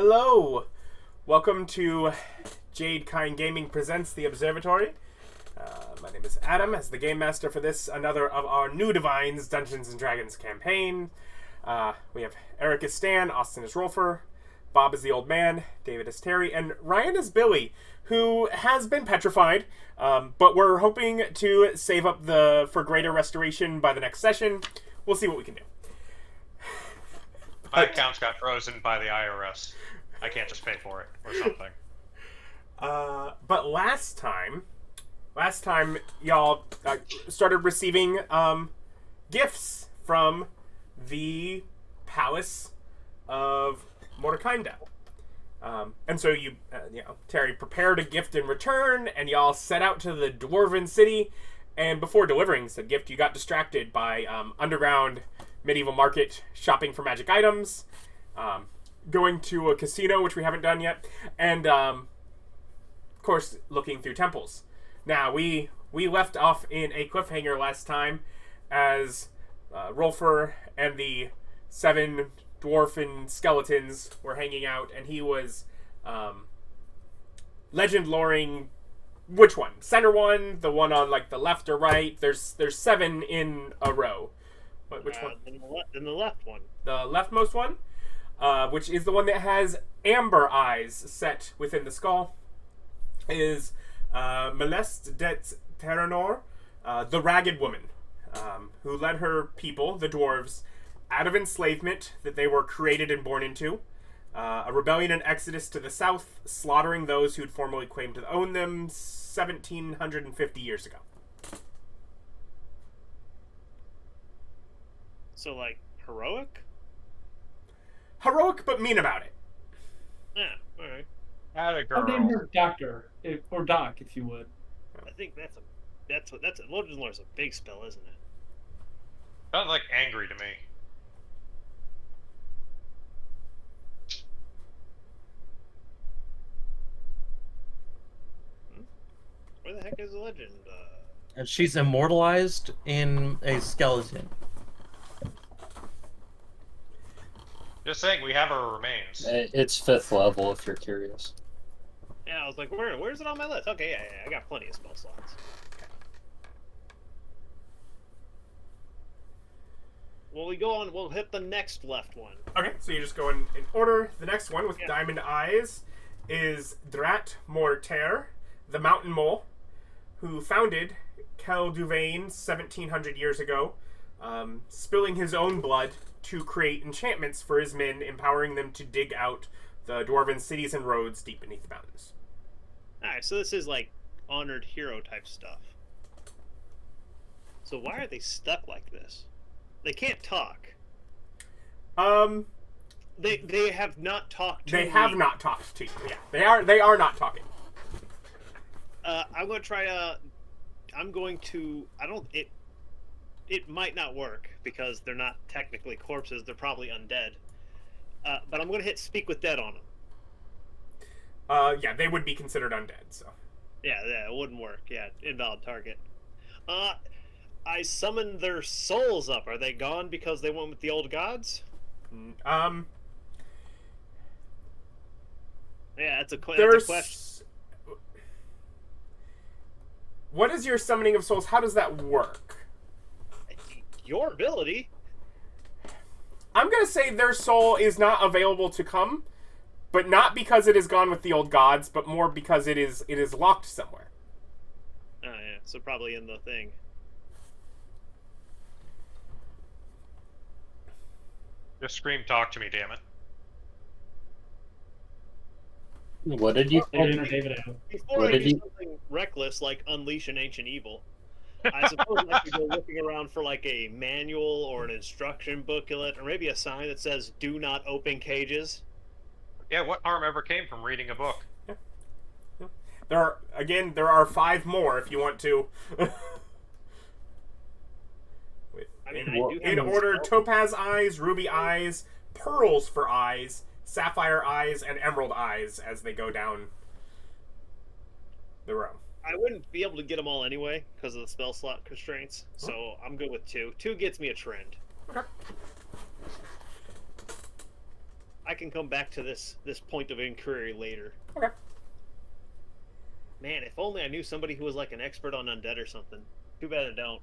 Hello! Welcome to Jade Kind Gaming Presents The Observatory. My name is Adam, as the Game Master for this, another of our new Divines Dungeons & Dragons campaign. We have Eric as Stan, Austin as Rolfur, Bob is the Old Man, David is Terry, and Ryan is Billy, who has been petrified, but we're hoping to save up for greater restoration by the next session. We'll see what we can do. My account's got frozen by the IRS. I can't just pay for it or something. But last time y'all started receiving gifts from the Palace of Mordekainda. And so Terry prepared a gift in return, and y'all set out to the Dwarven city. And before delivering said gift, you got distracted by underground medieval market, shopping for magic items, going to a casino, which we haven't done yet, and of course looking through temples. Now we left off in a cliffhanger last time as Rolfur and the 7 dwarfen skeletons were hanging out, and he was legend loring. Which one? Center one, the one on like the left or right? There's 7 in a row. Which one? In the left one. The leftmost one, which is the one that has amber eyes set within the skull, is Melest det Terranor, the Ragged Woman, who led her people, the dwarves, out of enslavement that they were created and born into, a rebellion and exodus to the south, slaughtering those who'd formerly claimed to own them 1,750 years ago. So, like, heroic? Heroic, but mean about it. Yeah, alright. Atta girl. I'll name her Doctor, or Doc, if you would. I think that's Legend Lore's a big spell, isn't it? Sounds like angry to me. Where the heck is the legend? And she's immortalized in a skeleton. Just saying, we have her remains. It's 5th level, if you're curious. Yeah, I was like, where's it on my list? Okay, yeah, I got plenty of spell slots. Well, we'll hit the next left one. Okay, so you just go in order. The next one with diamond eyes is Drat Morter, the Mountain Mole, who founded Kel-Duvain 1,700 years ago, spilling his own blood to create enchantments for his men, empowering them to dig out the dwarven cities and roads deep beneath the mountains. Alright, so this is like honored hero type stuff. So why are they stuck like this? They can't talk. They have not talked to me. They have not talked to you. Yeah, they are not talking. I'm going to try to... It might not work, because they're not technically corpses, they're probably undead. But I'm going to hit Speak with Dead on them. Yeah, they would be considered undead, so... Yeah, it wouldn't work. Yeah, invalid target. I summoned their souls up. Are they gone because they went with the old gods? Yeah, that's a question. What is your summoning of souls? How does that work? Your ability. I'm going to say their soul is not available to come, but not because it is gone with the old gods, but more because it is locked somewhere. Oh, yeah, so probably in the thing. Just scream, talk to me, damn it. What did you David think? David out. Before What I did do you- something reckless like unleash an ancient evil, I suppose I should go looking around for like a manual or an instruction booklet, or maybe a sign that says "Do not open cages." Yeah, what harm ever came from reading a book? There are 5 more if you want to. I mean, I do have In those order: spells. topaz eyes, ruby eyes, pearls for eyes, sapphire eyes, and emerald eyes as they go down the row. I wouldn't be able to get them all anyway because of the spell slot constraints, so I'm good with 2. 2 gets me a trend. Okay. I can come back to this point of inquiry later. Okay. Man, if only I knew somebody who was like an expert on undead or something. Too bad I don't.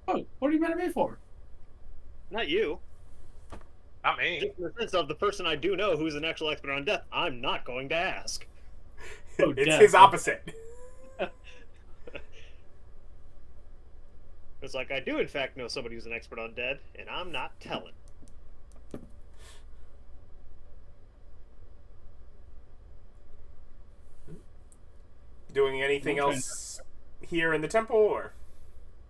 Oh, what are you mad at me for? Not you. Not me. Just in the sense of the person I do know who's an actual expert on death, I'm not going to ask. Oh, It's death. his opposite. It's like, I do in fact know somebody who's an expert on dead, and I'm not telling. Doing anything Okay. else here in the temple, or?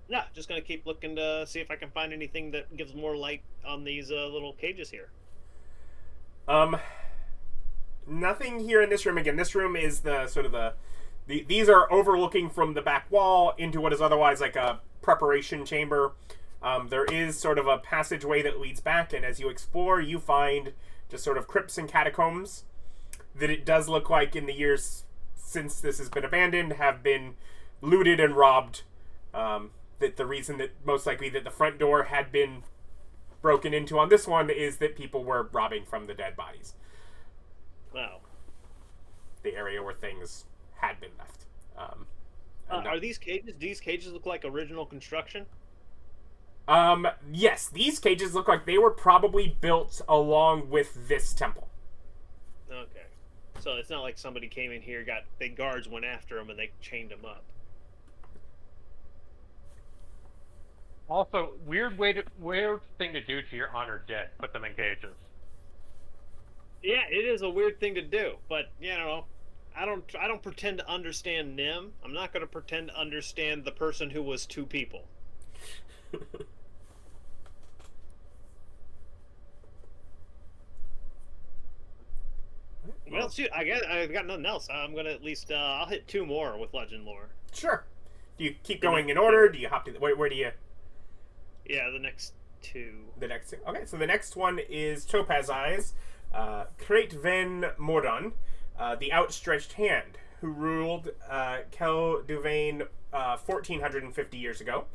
No, just gonna keep looking to see if I can find anything that gives more light on these little cages here. Nothing here in this room. Again, this room is the sort of these are overlooking from the back wall into what is otherwise like a preparation chamber. There is sort of a passageway that leads back, and as you explore, you find just sort of crypts and catacombs that it does look like in the years since this has been abandoned have been looted and robbed. That the reason that most likely that the front door had been broken into on this one is that people were robbing from the dead bodies. Wow. The area where things had been left. Are these cages? Do these cages look like original construction? Yes, these cages look like they were probably built along with this temple. Okay. So it's not like somebody came in here, got big guards, went after them, and they chained them up. Also, weird thing to do to your honored dead. Put them in cages. Yeah, it is a weird thing to do, but you know, I don't pretend to understand them. I'm not going to pretend to understand the person who was two people. Well, shoot, I've got nothing else. I'm gonna at least I'll hit 2 more with legend lore. Sure. Do you keep going in order? Do you hop to the, where do you? Yeah, the next 2. The next. Okay, so the next one is Topaz Eyes, Crate Ven Mordon, the Outstretched Hand, who ruled Kel-Duvain 1,450 years ago.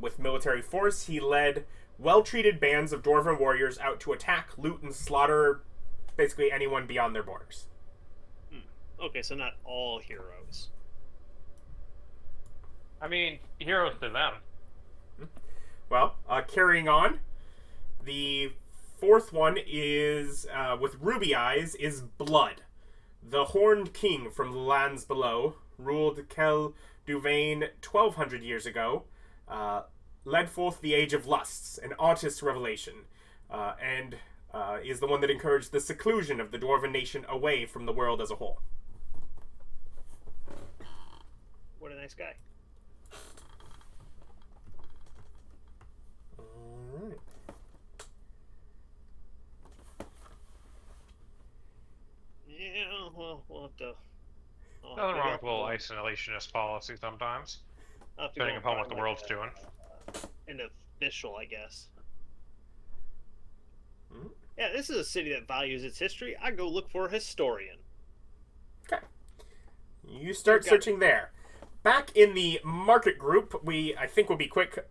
With military force, he led well-treated bands of Dwarven warriors out to attack, loot, and slaughter basically anyone beyond their borders. Okay, so not all heroes. I mean, heroes to them. Well, carrying on, the fourth one is, with ruby eyes, is Blood. The Horned King from the lands below ruled Kel-Duvain 1,200 years ago, led forth the Age of Lusts, an artist's revelation, and is the one that encouraged the seclusion of the Dwarven nation away from the world as a whole. What a nice guy. Alright. Yeah, well, we'll have to. Nothing wrong with a little isolationist policy sometimes, I'll have to go depending and upon find, what the like, world's doing. An official, I guess. Hmm. Yeah, this is a city that values its history. I go look for a historian. Okay. You start searching there. Back in the market group, I think we'll be quick.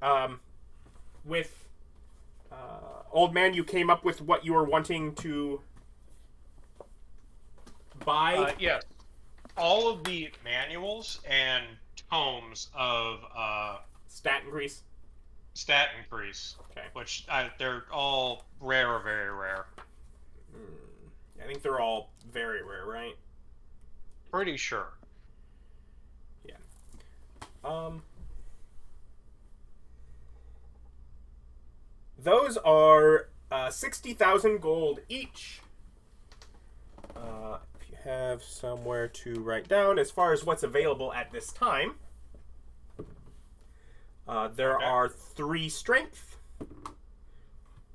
With Old Man, you came up with what you were wanting to buy. Yes. All of the manuals and tomes of Stat increase. stat increase, Okay. which they're all rare or very rare. I think they're all very rare, right? Pretty sure. Those are 60,000 gold each. If you have somewhere to write down, as far as what's available at this time, there are 3 strength,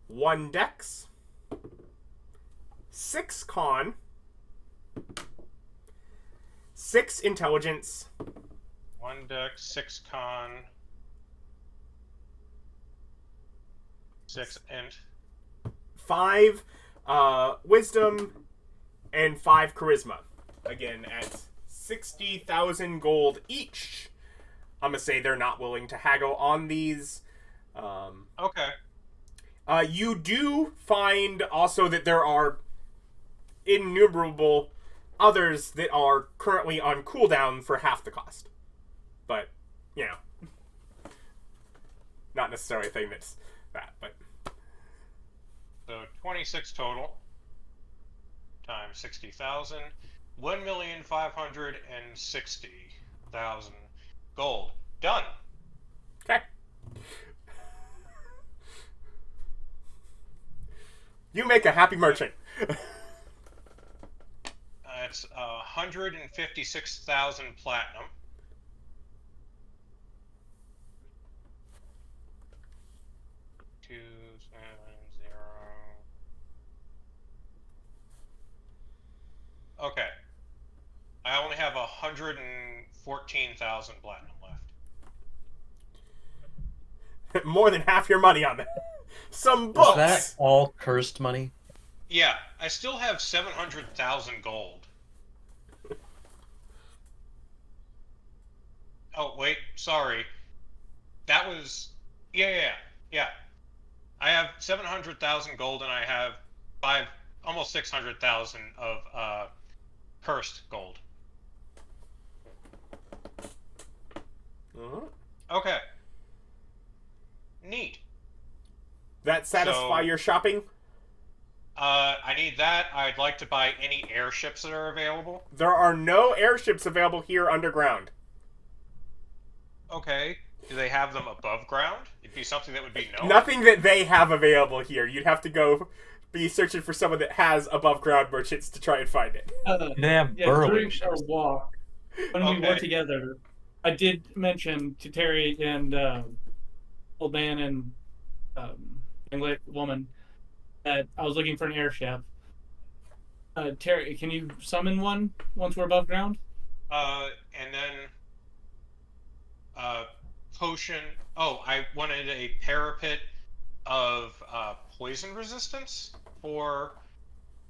1 dex, 6 con, 6 intelligence, 1 dex, 6 con, 6 int. 5 wisdom, and 5 charisma. Again, at 60,000 gold each. I'm going to say they're not willing to haggle on these. Okay. You do find also that there are innumerable others that are currently on cooldown for half the cost. But, you know, not necessarily a thing that's that, but... So 26 total times 60,000, 1,560,000 gold. Done. Okay. You make a happy merchant. That's 156,000 platinum. Two, 7, 0. Okay. I only have 114,000 platinum left. More than half your money on that. Some Is books. that all cursed money? Yeah, I still have 700,000 gold. Oh, wait, sorry. That was... Yeah. I have 700,000 gold, and I have almost 600,000 of cursed gold. Okay. Neat. That satisfy So- your shopping? I need that. I'd like to buy any airships that are available. There are no airships available here underground. Okay. Do they have them above ground? It'd be something that would be no. Nothing that they have available here. You'd have to go be searching for someone that has above ground merchants to try and find it. They have burrowing during our ships. walk, when we were Okay. together, I did mention to Terry and old man and young woman that I was looking for an airship. Terry, can you summon one once we're above ground? And then potion. Oh, I wanted a parapet of poison resistance for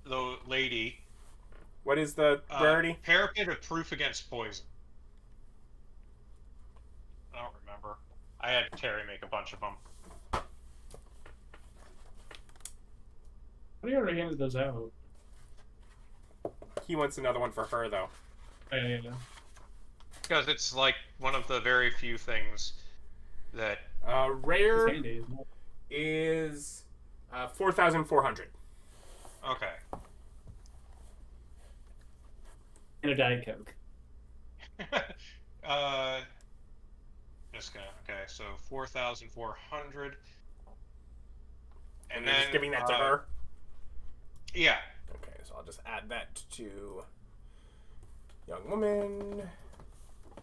the lady. What is the rarity? Parapet of proof against poison. I don't remember. I had Terry make a bunch of them. I already handed those out. He wants another one for her, though. Yeah. Because it's like one of the very few things that... Rare It's handy, isn't it? is 4,400. Okay. And a Diet Coke. Just gonna... Okay, so 4,400. And you're just giving that to her? Yeah. Okay, so I'll just add that to young woman.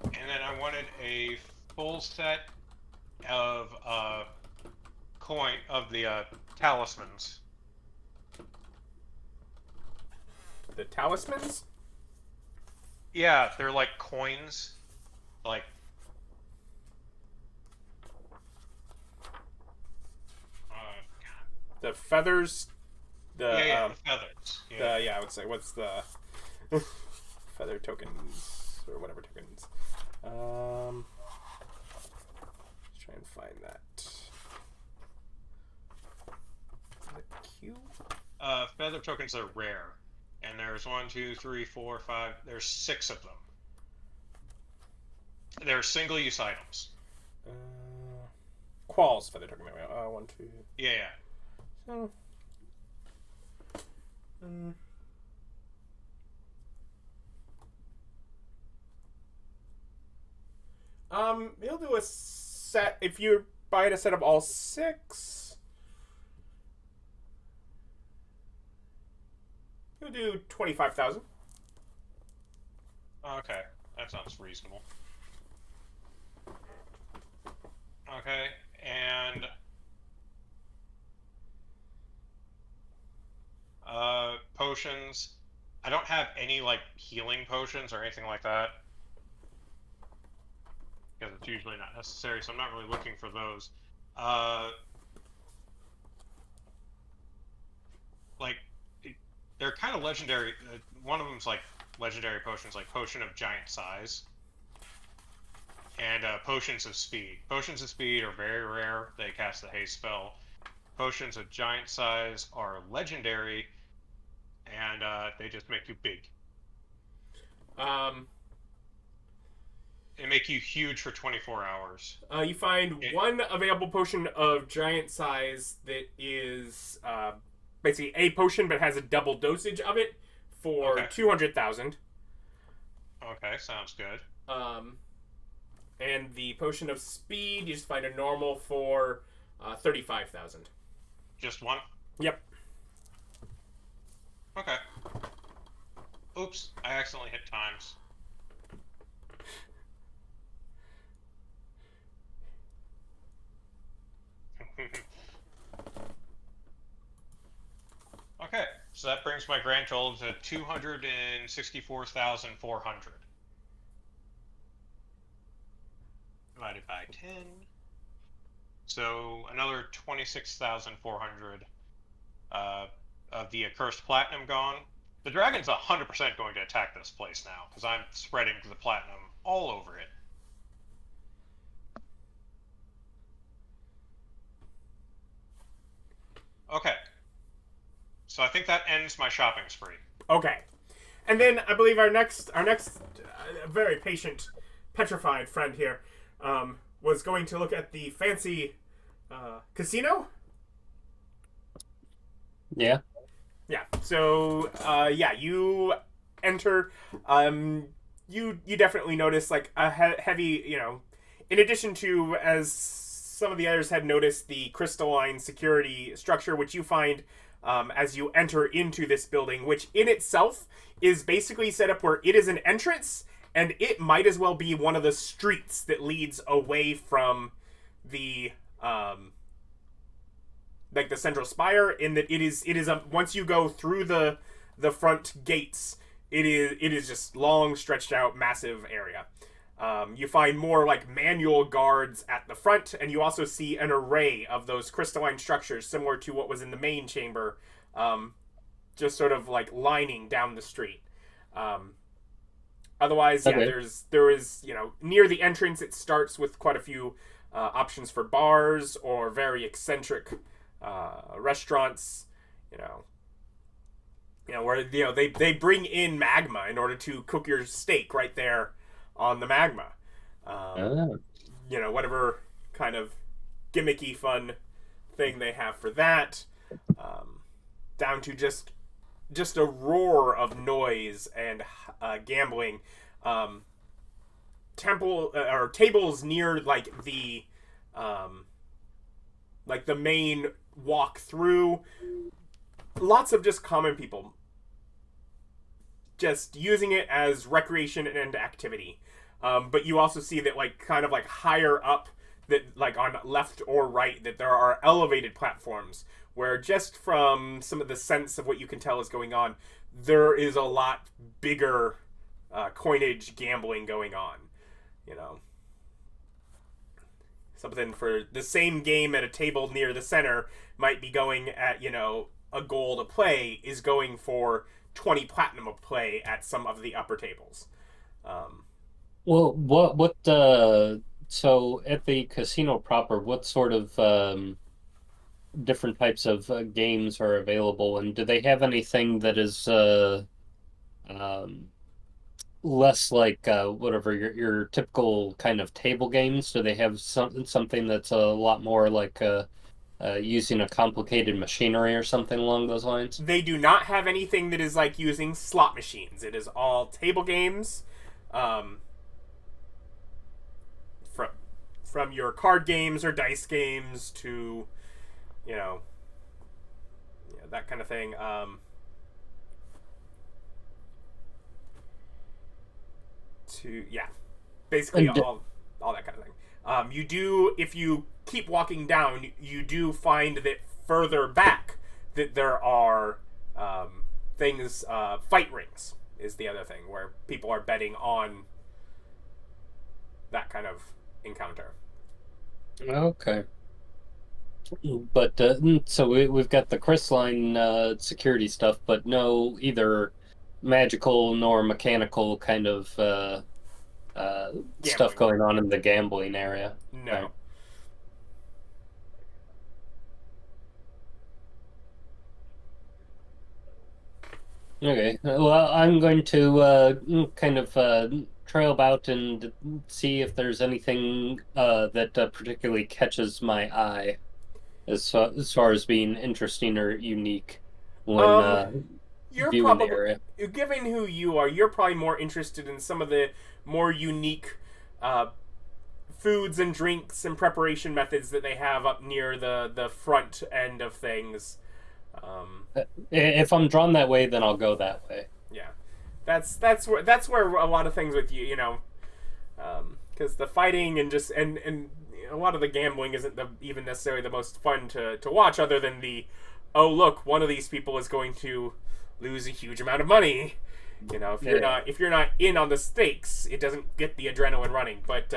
And then I wanted a full set of the talismans. The talismans? Yeah, they're like coins. Like... The feathers? yeah, the feathers. Yeah. I would say, what's the feather tokens, or whatever tokens. Let's try and find that. The Q? Feather tokens are rare. And there's 1, 2, 3, 4, 5, there's 6 of them. They're single-use items. Qualls feather token. 1, 2. Yeah. So, you'll do a set if you're buying a set of all 6. You'll do 25,000. Okay, that sounds reasonable. Okay, and... potions. I don't have any, like, healing potions or anything like that. Because it's usually not necessary, so I'm not really looking for those. Like, they're kind of legendary. One of them's, like, legendary potions, like Potion of Giant Size. and potions of speed. Potions of speed are very rare. They cast the haste spell. Potions of giant size are legendary, and they just make you big. Um, They make you huge for 24 hours. you find one available potion of giant size that is basically a potion but has a double dosage of it for 200,000. Okay, sounds good. And the potion of speed, you just find a normal for 35,000. Just one? Yep. Okay. Oops, I accidentally hit times. Okay, so that brings my grand total to 264,400. Divided by 10. So another 26,400 of the accursed platinum gone. The dragon's 100% going to attack this place now, because I'm spreading the platinum all over it. Okay. So I think that ends my shopping spree. Okay. And then I believe our next very patient, petrified friend here was going to look at the fancy casino. Yeah. Yeah. So yeah, you enter. You definitely notice like a heavy, you know, in addition to, as some of the others had noticed, the crystalline security structure, which you find as you enter into this building, which in itself is basically set up where it is an entrance, and it might as well be one of the streets that leads away from the like the central spire. In that it is a, once you go through the front gates, it is just long, stretched out, massive area. You find more like manual guards at the front, and you also see an array of those crystalline structures similar to what was in the main chamber, just sort of like lining down the street. Otherwise, yeah, Okay. there is, you know, near the entrance, it starts with quite a few options for bars or very eccentric restaurants, you know, where, you know, they bring in magma in order to cook your steak right there on the magma. You know, whatever kind of gimmicky fun thing they have for that, down to just a roar of noise and gambling. Temple or tables near like the main walk through. Lots of just common people just using it as recreation and activity. But you also see that like kind of like higher up, that like on left or right, that there are elevated platforms where, just from some of the sense of what you can tell is going on, there is a lot bigger coinage gambling going on. You know, something for the same game at a table near the center might be going at, you know, a gold a play is going for 20 platinum a play at some of the upper tables. Well, so at the casino proper, what sort of different types of games are available, and do they have anything that is less like whatever your typical kind of table games? Do they have something that's a lot more like using a complicated machinery or something along those lines? They do not have anything that is like using slot machines. It is all table games. From your card games or dice games to, you know, yeah, that kind of thing. To, yeah, basically all that kind of thing. You do, if you keep walking down, you do find that further back that there are things, fight rings is the other thing, where people are betting on that kind of encounter. Okay. But so we've got the crystalline security stuff, but no either magical nor mechanical kind of stuff going on in the gambling area. No. Right. Okay, well, I'm going to kind of trail about and see if there's anything that particularly catches my eye as far as being interesting or unique when You're viewing the probably, area. given who you are, you're probably more interested in some of the more unique foods and drinks and preparation methods that they have up near the front end of things. If I'm drawn that way, then I'll go that way. Yeah, that's where a lot of things with you, because the fighting and just and a lot of the gambling isn't even necessarily the most fun to watch, other than oh look, one of these people is going to lose a huge amount of money. If you're not in on the stakes, it doesn't get the adrenaline running. But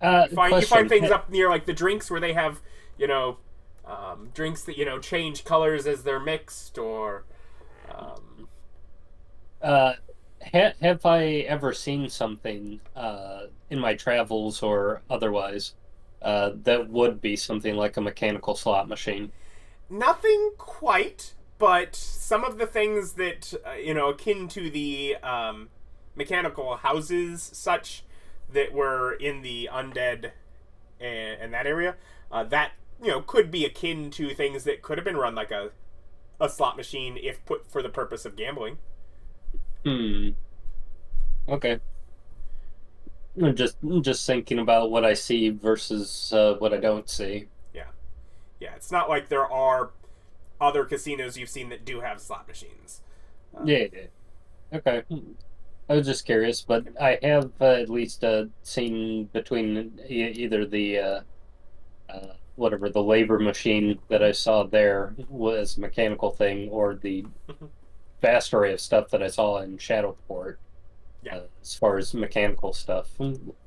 you find things up near like the drinks where they have drinks that change colors as they're mixed, or have I ever seen something in my travels or otherwise that would be something like a mechanical slot machine? Nothing quite, but some of the things that akin to the mechanical houses, such that were in the undead and that area, that could be akin to things that could have been run like a slot machine if put for the purpose of gambling. Okay. I'm just thinking about what I see versus what I don't see. Yeah, it's not like there are other casinos you've seen that do have slot machines. Yeah. Okay. I was just curious, but I have at least seen between either the whatever the labor machine that I saw there was a mechanical thing, or the vast array of stuff that I saw in Shadowport. Yeah. As far as mechanical stuff,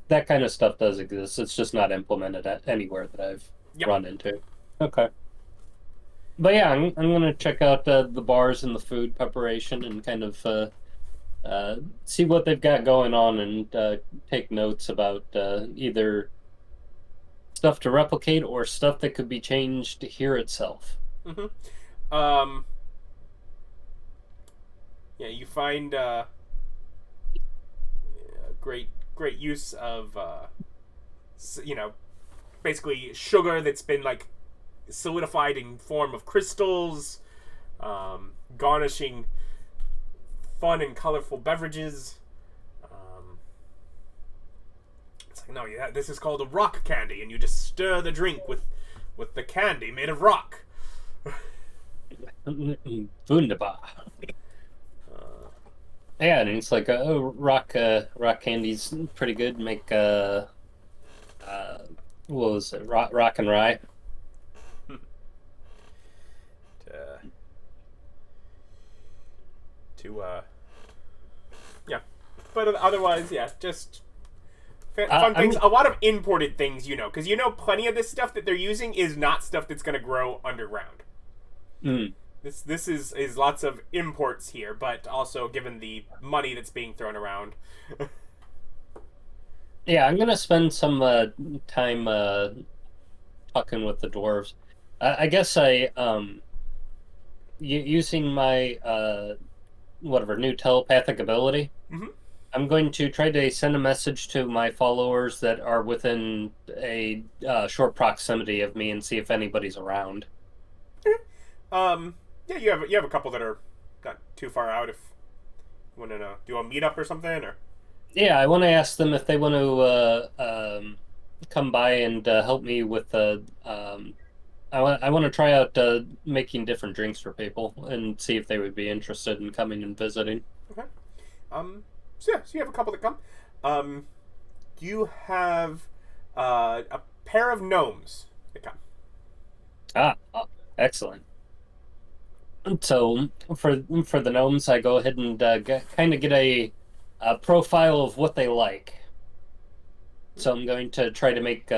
that kind of stuff does exist. It's just not implemented anywhere that I've run into. Okay. But yeah, I'm gonna check out the bars and the food preparation and kind of see what they've got going on, and take notes about either stuff to replicate or stuff that could be changed here itself. Yeah, you find great use of basically sugar that's been like solidified in form of crystals, garnishing fun and colorful beverages. It's like, no, this is called a rock candy, and you just stir the drink with the candy made of rock. Wunderbar. Yeah, and it's like rock candy's pretty good. Make what was it? Rock and rye. Yeah, but otherwise, yeah, just fun things. A lot of imported things, because plenty of this stuff that they're using is not stuff that's going to grow underground. This is lots of imports here, but also given the money that's being thrown around. Yeah, I'm gonna spend some time talking with the dwarves. I guess using my whatever new telepathic ability. I'm going to try to send a message to my followers that are within a short proximity of me and see if anybody's around. Yeah, you have a couple that are not too far out. If you want to do a meetup or something, or yeah, I want to ask them if they want to come by and help me with I want to try out making different drinks for people and see if they would be interested in coming and visiting. Okay. So you have a couple that come. You have a pair of gnomes that come. Excellent. So for the gnomes, I go ahead and kind of get a profile of what they like. So I'm going to try to make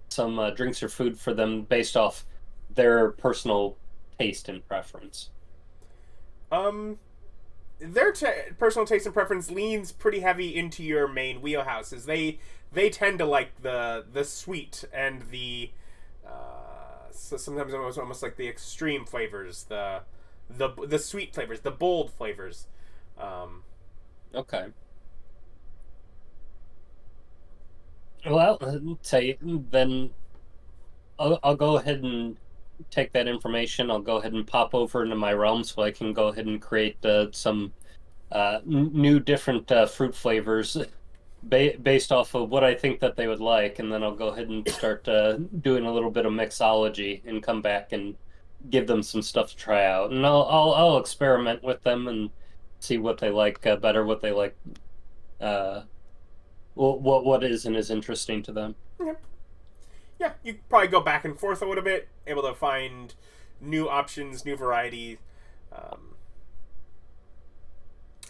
some drinks or food for them based off their personal taste and preference. their personal taste and preference leans pretty heavy into your main wheelhouses. They tend to like the sweet and the so sometimes almost like the extreme flavors, the sweet flavors, the bold flavors. Okay. Well, I'll tell you, then I'll go ahead and take that information. I'll go ahead and pop over into my realm so I can go ahead and create some new different fruit flavors based off of what I think that they would like, and then I'll go ahead and start doing a little bit of mixology and come back and give them some stuff to try out, and I'll experiment with them and see what they like better, what they like, what isn't as interesting to them. Okay. Yeah, you probably go back and forth a little bit, able to find new options, new variety.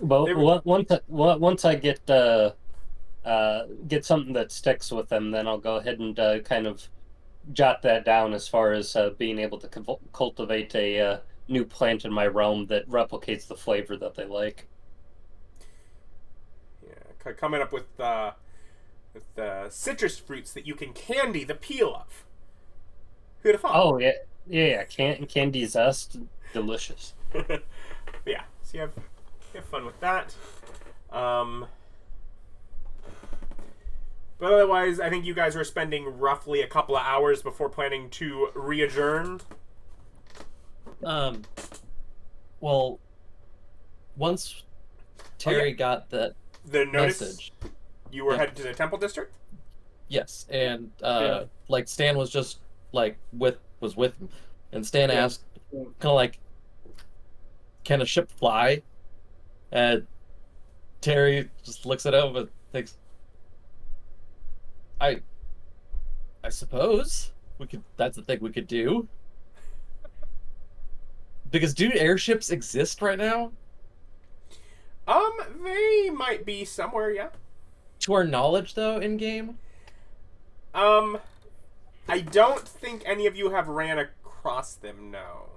But once I get something that sticks with them, then I'll go ahead and kind of jot that down as far as being able to cultivate a new plant in my realm that replicates the flavor that they like. Yeah, coming up with citrus fruits that you can candy the peel of. Who'd have thought? Oh yeah. Candy zest, delicious. Yeah, so you have fun with that. But otherwise, I think you guys are spending roughly a couple of hours before planning to re-adjourn. Well, once Terry got the notice, message, you were headed to the Temple District? yes, and like Stan was just like was with him, and Stan asked, kind of like, "Can a ship fly?" And Terry just looks at him and thinks, I suppose we could. That's the thing we could do. Because do airships exist right now? They might be somewhere, yeah. To our knowledge, though, in game. I don't think any of you have ran across them. No.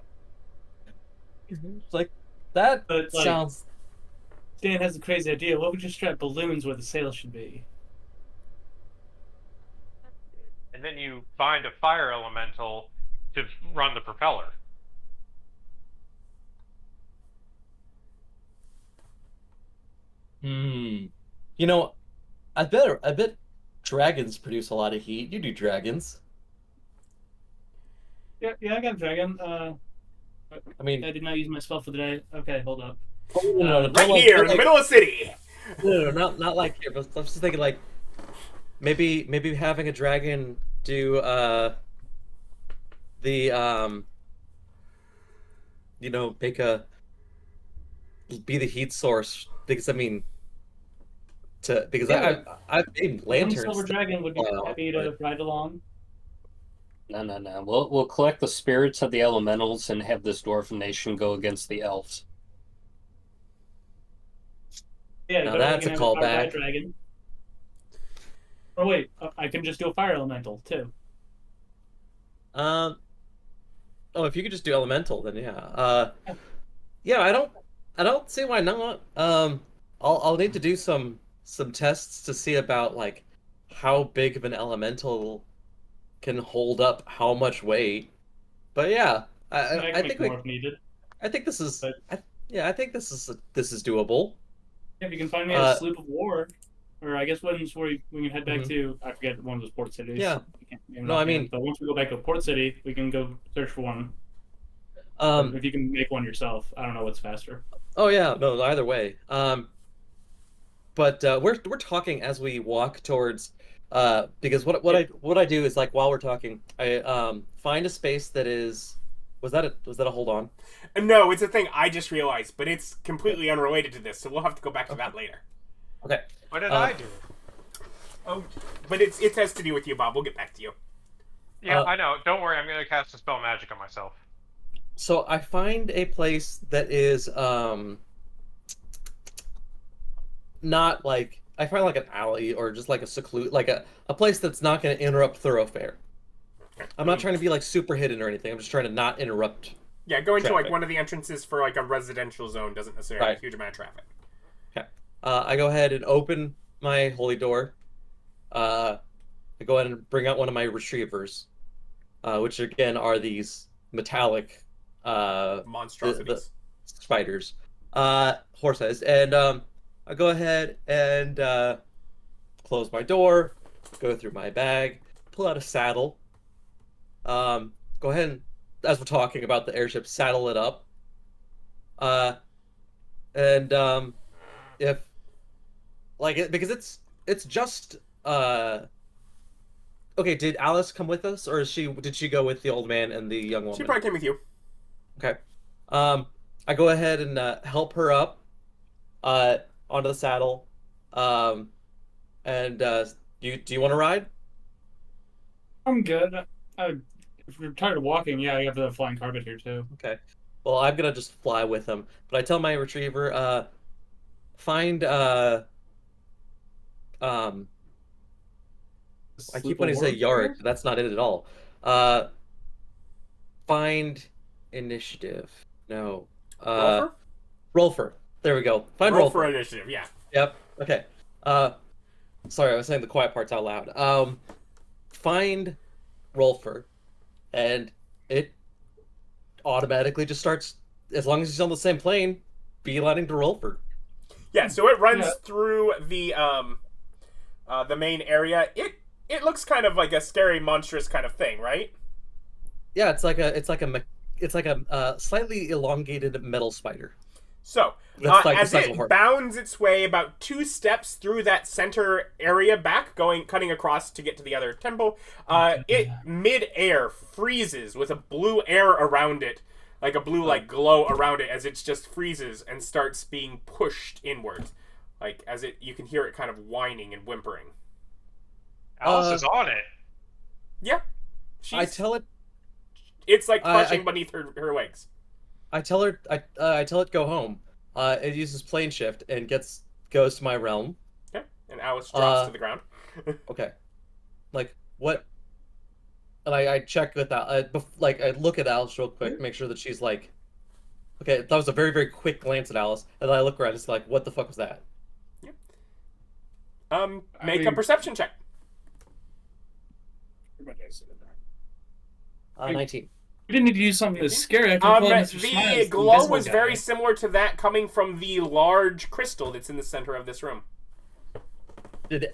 Like that But, like, sounds. Dan has a crazy idea. What would you strap balloons where the sail should be? And then you find a fire elemental to run the propeller. You know, I bet dragons produce a lot of heat. You do dragons. Yeah, I got a dragon. I mean, I did not use my spell for the day. Okay, hold up. no, Right here in the middle of the city. No, not like here. But I'm just thinking like maybe having a dragon do make be the heat source, because I mean because I've made One lanterns. silver dragon would be happy to ride along. No. We'll collect the spirits of the elementals and have this dwarven nation go against the elves. Yeah, Now but that's a I'm gonna have callback. fire dragon. Oh wait, I can just do a fire elemental too. Oh, if you could just do elemental, then yeah. Yeah, I don't see why not. I'll need to do some tests to see about like how big of an elemental can hold up how much weight. But yeah, I think more if needed. I think this is But- I think this is doable. If you can find me a sloop of war, or I guess once we can head back to, I forget, one of those port cities. Yeah. We can't name it No, I offhand, mean- but once we go back to a port city, we can go search for one. If you can make one yourself, I don't know what's faster. Oh yeah, no, either way. But we're talking as we walk towards because what I do is, like, while we're talking, I find a space that is was that a hold on? No, it's a thing I just realized, but it's completely unrelated to this, so we'll have to go back to that later. Okay. What did I do? Oh, but it has to do with you, Bob. We'll get back to you. Yeah, I know. Don't worry, I'm gonna cast a spell magic on myself. So I find a place that is not like, I find like an alley or just like a place that's not going to interrupt thoroughfare. I'm not trying to be like super hidden or anything. I'm just trying to not interrupt Yeah, going to like traffic. one of the entrances for like a residential zone doesn't necessarily have Right. a huge amount of traffic. Okay. I go ahead and open my holy door. I go ahead and bring out one of my retrievers, which again are these metallic the Monstrosities. spiders, horse-sized, and I go ahead and close my door, go through my bag, pull out a saddle. Go ahead and, as we're talking about the airship, saddle it up. And if like it, because it's just okay, did Alice come with us, or did she go with the old man and the young woman? She probably came with you. Okay. I go ahead and help her up onto the saddle. And do you want to ride? I'm good. If you're tired of walking, yeah, you have the flying carpet here too. Okay. Well, I'm gonna just fly with him. But I tell my retriever, find I keep wanting to say Yarick, but that's not it at all. Find initiative. No. Rolfur? Rolfur. There we go. Find Roll for Rolfur. initiative, yeah. Yep. Okay. Sorry, I was saying the quiet parts out loud. Find Rolfur, and it automatically just starts, as long as he's on the same plane, beelining to Rolfur. Yeah, so it runs Yeah. through the main area. It looks kind of like a scary, monstrous kind of thing, right? Yeah, it's like a slightly elongated metal spider. So, That's like the as size of a it horse. bounds its way about 2 steps through that center area back, cutting across to get to the other temple, it mid-air freezes with a blue air around it, like a blue glow around it, as it just freezes and starts being pushed inward, like you can hear it kind of whining and whimpering. Alice is on it. Yeah, I tell it. it's like crushing beneath her legs. I tell her. I tell it go home. It uses plane shift and goes to my realm. Okay, and Alice drops to the ground. Okay, like what? And I check with that. I look at Alice real quick, make sure that she's like. Okay, that was a very very quick glance at Alice, and then I look around. And it's like, what the fuck was that? Make a perception check. 19. We didn't need to use something that's scary. I can pull out Mr. The Smiles, glow invisible was guy. very similar to that coming from the large crystal that's in the center of this room. Did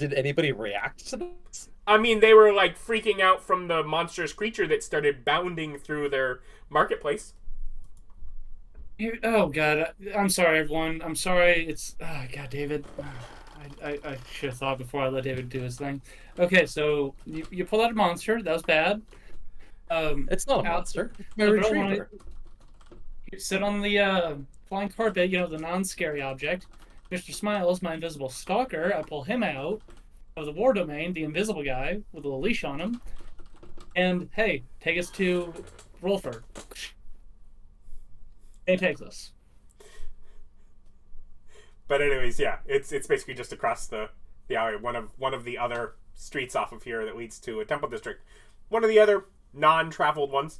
anybody react to this? I mean, they were like freaking out from the monstrous creature that started bounding through their marketplace. Oh god, I'm sorry, everyone. I'm sorry. It's God, David. I should have thought before I let David do his thing. Okay, so you pulled out a monster. That was bad. It's not a Alice- monster. My No, no, retriever. You sit on the flying carpet, the non-scary object. Mr. Smiles, my invisible stalker, I pull him out of the war domain, the invisible guy with a little leash on him. And hey, take us to Rolfur. And he takes us. But anyways, yeah, it's basically just across the alley, one of the other streets off of here that leads to a temple district. One of the other non-traveled ones,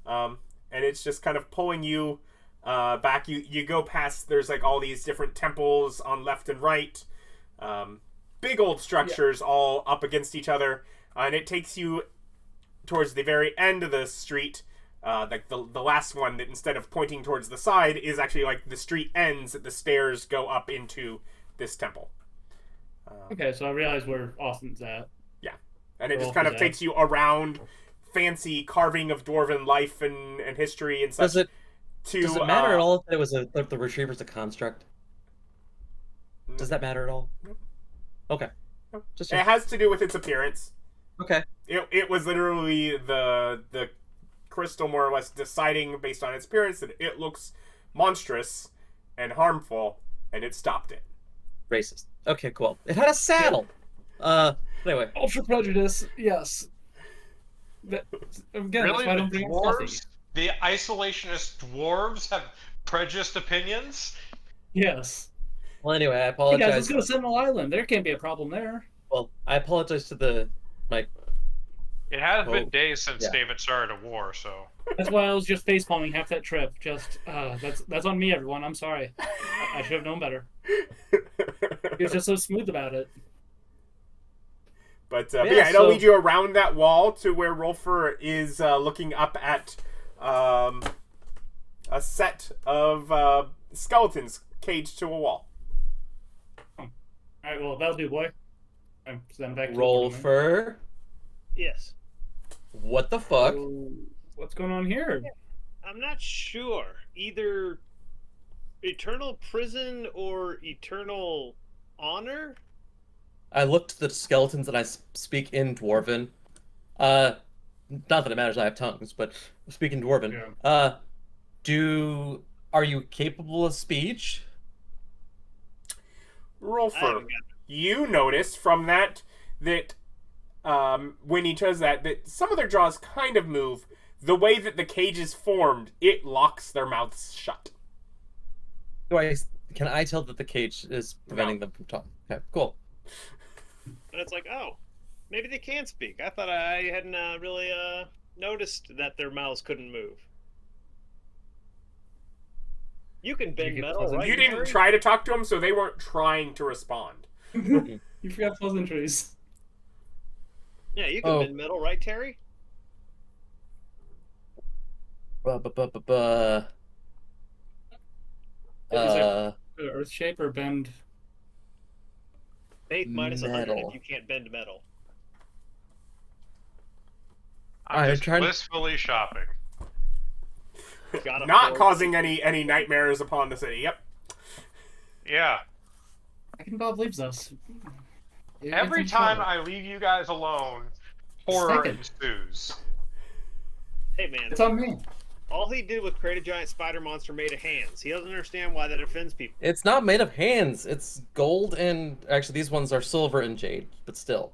and it's just kind of pulling you back. You go past. There's like all these different temples on left and right, big old structures all up against each other, and it takes you towards the very end of the street. Like the last one that instead of pointing towards the side is actually like the street ends that the stairs go up into this temple. Okay, so I realize where Austin's at. Yeah, and it Where just kind of Rolfur's takes you around fancy carving of dwarven life and history and such. Does it matter at all if it was the retriever's a construct? Does that matter at all? Nope. Okay. Nope. Just It has to do with its appearance. okay. It was literally the crystal more or less deciding based on its appearance that it looks monstrous and harmful, and it stopped it. Racist. Okay, cool. It had a saddle. Anyway. Ultra prejudice, yes. Again, Really, that's why I the don't bring up coffee. dwarves, the isolationist dwarves have prejudiced opinions. Yes. Well, anyway, I Hey apologize. guys, let's go to Sentinel Island. There can't be a problem there. Well, I apologize to my It has Oh, been days since yeah. David started a war, so That's why I was just face palming half that trip. Just that's on me, everyone. I'm sorry. I should have known better. He was just so smooth about it. But Yeah, yeah, it'll so- lead you around that wall to where Rolfur is looking up at a set of skeletons caged to a wall. All right, well that'll do, boy. So then back to the Rolfur, Yes. what the fuck? So, what's going on here? I'm not sure. Either eternal prison or eternal honor? I looked at the skeletons and I speak in Dwarven. Not that it matters, I have tongues, but I speak in Dwarven. Yeah. Are you capable of speech? I Rolfur, haven't got you notice from that when he does that some of their jaws kind of move. The way that the cage is formed, it locks their mouths shut. Can I tell that the cage is preventing them from talking? Okay, cool. And it's like, oh, maybe they can speak. I thought I hadn't really noticed that their mouths couldn't move. You can bend get metal, puzzled. right? You didn't Terry? try to talk to them, so they weren't trying to respond. You forgot pleasantries. Yeah, you can Oh. bend metal, right, Terry? Uh, Earth shape or bend? Faith minus 100 Metal. if you can't bend metal. I'm I'm just trying- blissfully shopping. Gotta Not forge- causing any nightmares upon the city. Yep. Yeah. I can Bob leaves us. Every time I leave you guys alone, horror Second. ensues. Hey man, It's on me. all he did was create a giant spider monster made of hands. He doesn't understand why that offends people. it's not made of hands. It's gold and actually these ones are silver and jade, but still.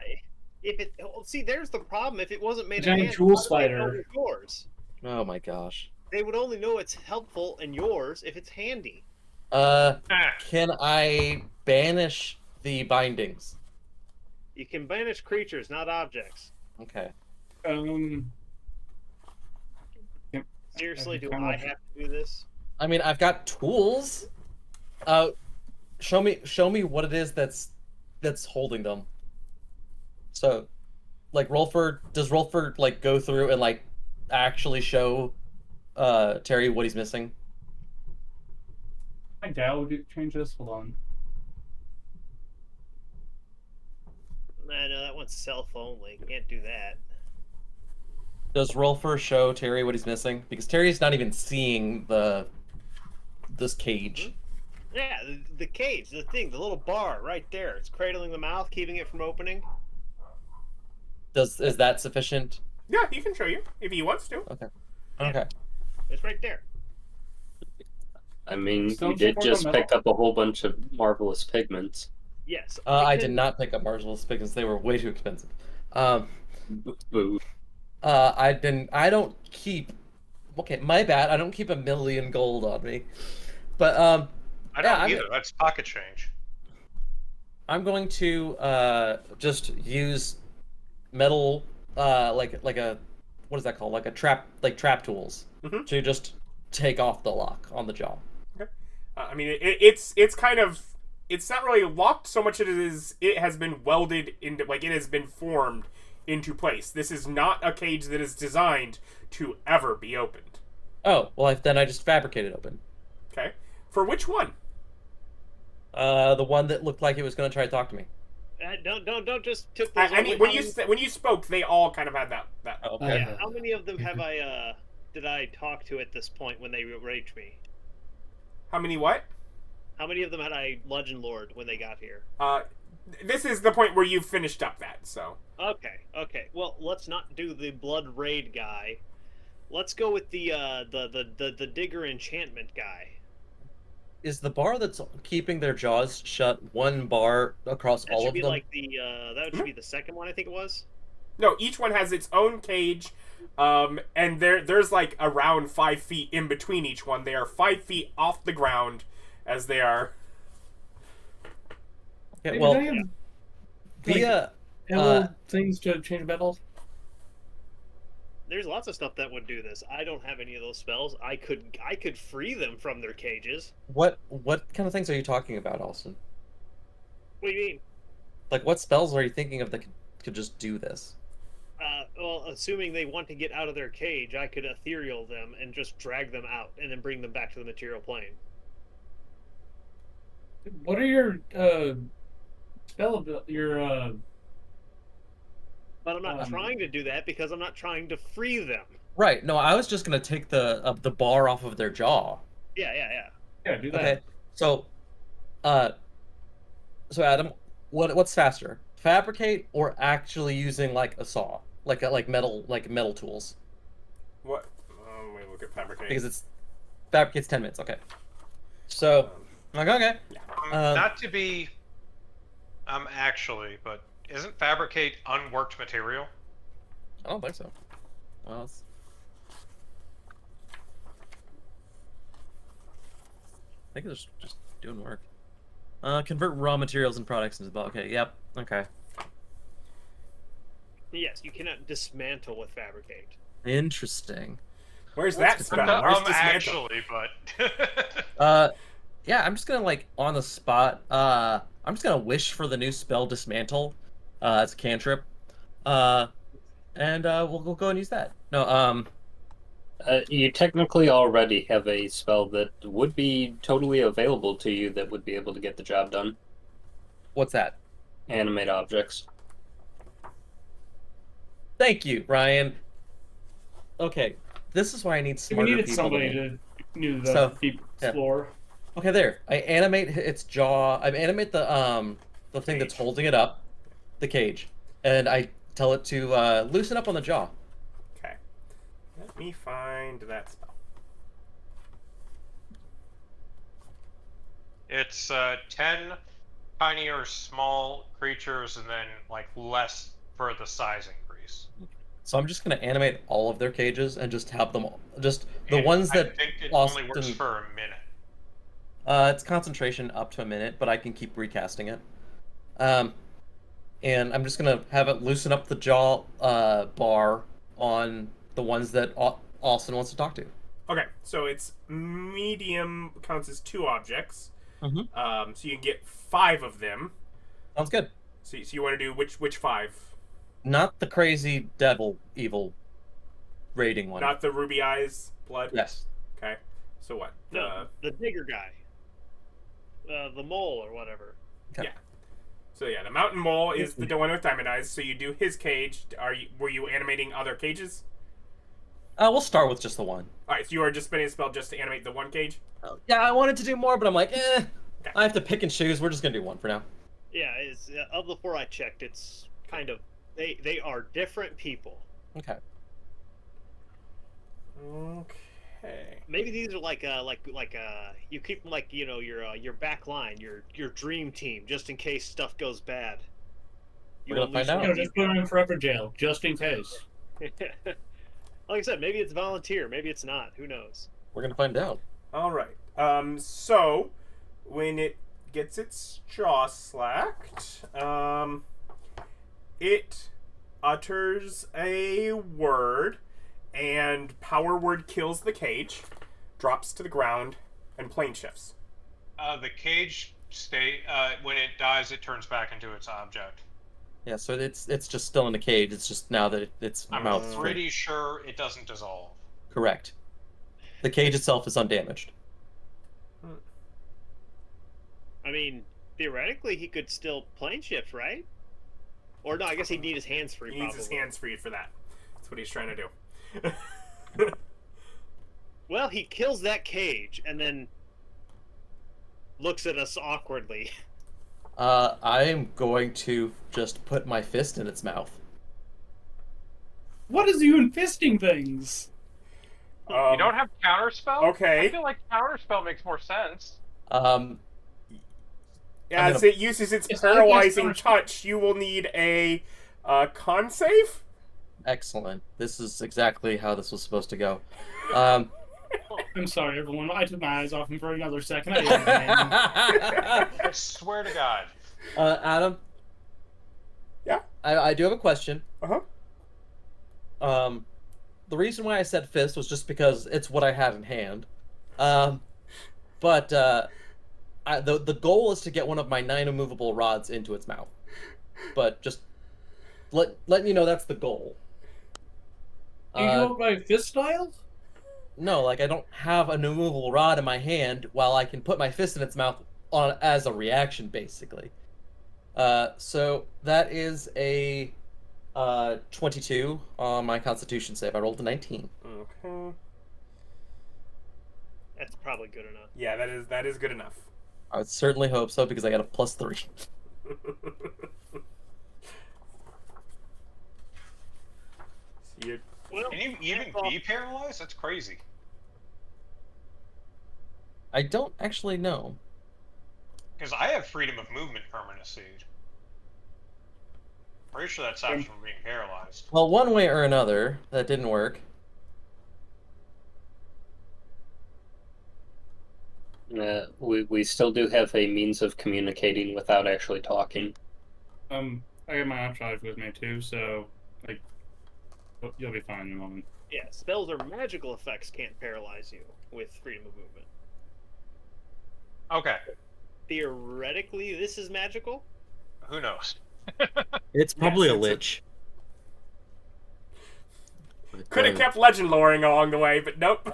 If it, well, see, there's the problem. If it wasn't made Giant of hands, jewel how would they spider. know it's yours. Oh my gosh. They would only know it's helpful and yours if it's handy. Ah, Can I banish the bindings? You can banish creatures, not objects. Okay. Seriously, do Kind I of- have to do this? I mean, I've got tools. Show me what it is that's holding them. So, like does Rolfur like go through and like actually show Terry what he's missing? My dad would change this. Hold on. I know that one's self only. Can't do that. Does Rolfur show Terry what he's missing? Because Terry's not even seeing this cage. Yeah, the cage, the thing, the little bar right there. It's cradling the mouth, keeping it from opening. Is that sufficient? Yeah, he can show you if he wants to. Okay. It's right there. I mean, Stone you did sword just or pick metal? up a whole bunch of marvelous pigments. Yes. I did because- not pick up marvelous because they were way too expensive. Boo. I don't keep. Okay, my bad. I don't keep 1,000,000 gold on me. But I don't Yeah, I either. mean- That's pocket change. I'm going to just use metal like a what is that called? Like a trap tools Mhm. to just take off the lock on the jaw. I mean, it's kind of, it's not really locked so much as it has been welded into, like, it has been formed into place. This is not a cage that is designed to ever be opened. Oh, well, then I just fabricated open. Okay, for which one? The one that looked like it was going to try to talk to me. Don't just took those. I mean, away. when you spoke, they all kind of had that. Oh, Okay. Yeah, how many of them have I did I talk to at this point when they raged me? How many what? How many of them had I Legend Lord when they got here? This is the point where you finished up that. So Okay. Well, let's not do the Blood Raid guy. Let's go with the Digger Enchantment guy. Is the bar that's keeping their jaws shut one bar across That all should of be them? like the that should be the second one, I think it was. no, each one has its own cage, and there's like around 5 feet in between each one. They are 5 feet off the ground, as they are. Okay, Hey, well, do they have, the little things to change metals? There's lots of stuff that would do this. I don't have any of those spells. I could free them from their cages. What kind of things are you talking about, Austin? What do you mean? Like, what spells are you thinking of that could just do this? Well, assuming they want to get out of their cage, I could ethereal them and just drag them out, and then bring them back to the material plane. What are your your But I'm not trying to do that because I'm not trying to free them. Right. No, I was just gonna take the bar off of their jaw. Yeah. do that. Okay. So, so Adam, what's faster, fabricate or actually using like a saw, like metal tools? What? Let me look at fabricate. Because it's fabricate's 10 minutes. Okay. So, like, okay. Not to be, actually, but isn't fabricate unworked material? I don't think so. Well, I think it's just doing work. Convert raw materials and products into bulk. Okay. Yep. Okay. Yes, you cannot dismantle with fabricate. Interesting. Where's that spell? Where's dismantle? Actually, but Yeah, I'm just gonna like on the spot. I'm just gonna wish for the new spell dismantle. It's a cantrip. And we'll go and use that. No, You technically already have a spell that would be totally available to you that would be able to get the job done. what's that? Animate objects. Thank you, Ryan. Okay, this is why I need We smarter needed people. somebody than me. to So, explore. Okay, there. I animate its jaw. I animate the thing that's holding it up, the cage, and I tell it to loosen up on the jaw. Okay. Let me find that spell. it's 10 tiny or small creatures, and then like less for the size increase. So I'm just gonna animate all of their cages and just have them all, just the And ones I that think it Austin. only works for a minute. It's concentration up to a minute, but I can keep recasting it. And I'm just gonna have it loosen up the jaw bar on the ones that Austin wants to talk to. Okay, so it's medium counts as 2 objects. Mhm. So you can get 5 of them. Sounds good. So you want to do which 5? Not the crazy devil evil raiding one. Not the ruby eyes blood. Yes. Okay. So what? No, the digger guy. The mole or whatever. Okay. Yeah. So yeah, the mountain mole is the one with diamond eyes. So you do his cage. Were you animating other cages? We'll start with just the one. All right. So you are just spending a spell just to animate the one cage. Yeah, I wanted to do more, but I'm like, Okay. I have to pick and choose. We're just gonna do one for now. Yeah, it's of the 4 I checked, it's kind of they are different people. Okay. Okay. Maybe these are like you keep them like your back line, your dream team, just in case stuff goes bad. We're gonna find out. Just put them in forever jail, just in case. Like I said, maybe it's volunteer, maybe it's not. Who knows? We're gonna find out. All right. So when it gets its jaw slacked, it utters a word, and power word kills the cage, drops to the ground, and plane shifts. The cage when it dies, it turns back into its object. Yeah, so it's just still in a cage. It's just now that its I'm mouth is free. pretty sure it doesn't dissolve. Correct. The cage itself is undamaged. I mean, theoretically, he could still plane shift, right? Or no, I guess he'd need his hands free. He needs his probably. hands free for that. That's what he's trying to do. Well, he kills that cage and then looks at us awkwardly. I am going to just put my fist in its mouth. What is you infisting things? You don't have counterspell? Okay. I feel like counterspell makes more sense. As it uses its paralyzing touch, you will need a con save. Excellent. This is exactly how this was supposed to go. I'm sorry, everyone. I took my eyes off him for another second. I didn't know. I swear to God. Adam? Yeah? I do have a question. Uh-huh. the reason why I said fist was just because it's what I had in hand. But the goal is to get one of my 9 immovable rods into its mouth. But just letting you know that's the goal. You go by fist style? No, like I don't have an immovable rod in my hand while I can put my fist in its mouth as a reaction, basically. So that is a 22 on my Constitution save. I rolled a 19. Okay. That's probably good enough. Yeah, that is good enough. I would certainly hope so because I got a +3. So you Well, Can you even be paralyzed? That's crazy. I don't actually know. Because I have freedom of movement permanency. Pretty sure that stops you from being paralyzed. Well, one way or another, that didn't work. We still do have a means of communicating without actually talking. I got my entourage with me too, so like you'll be fine in a moment. yeah, spells or magical effects can't paralyze you with freedom of movement. Okay. Theoretically, this is magical. Who knows? It's probably Yes, a it's a- lich. could have kept legend loring along the way, but nope.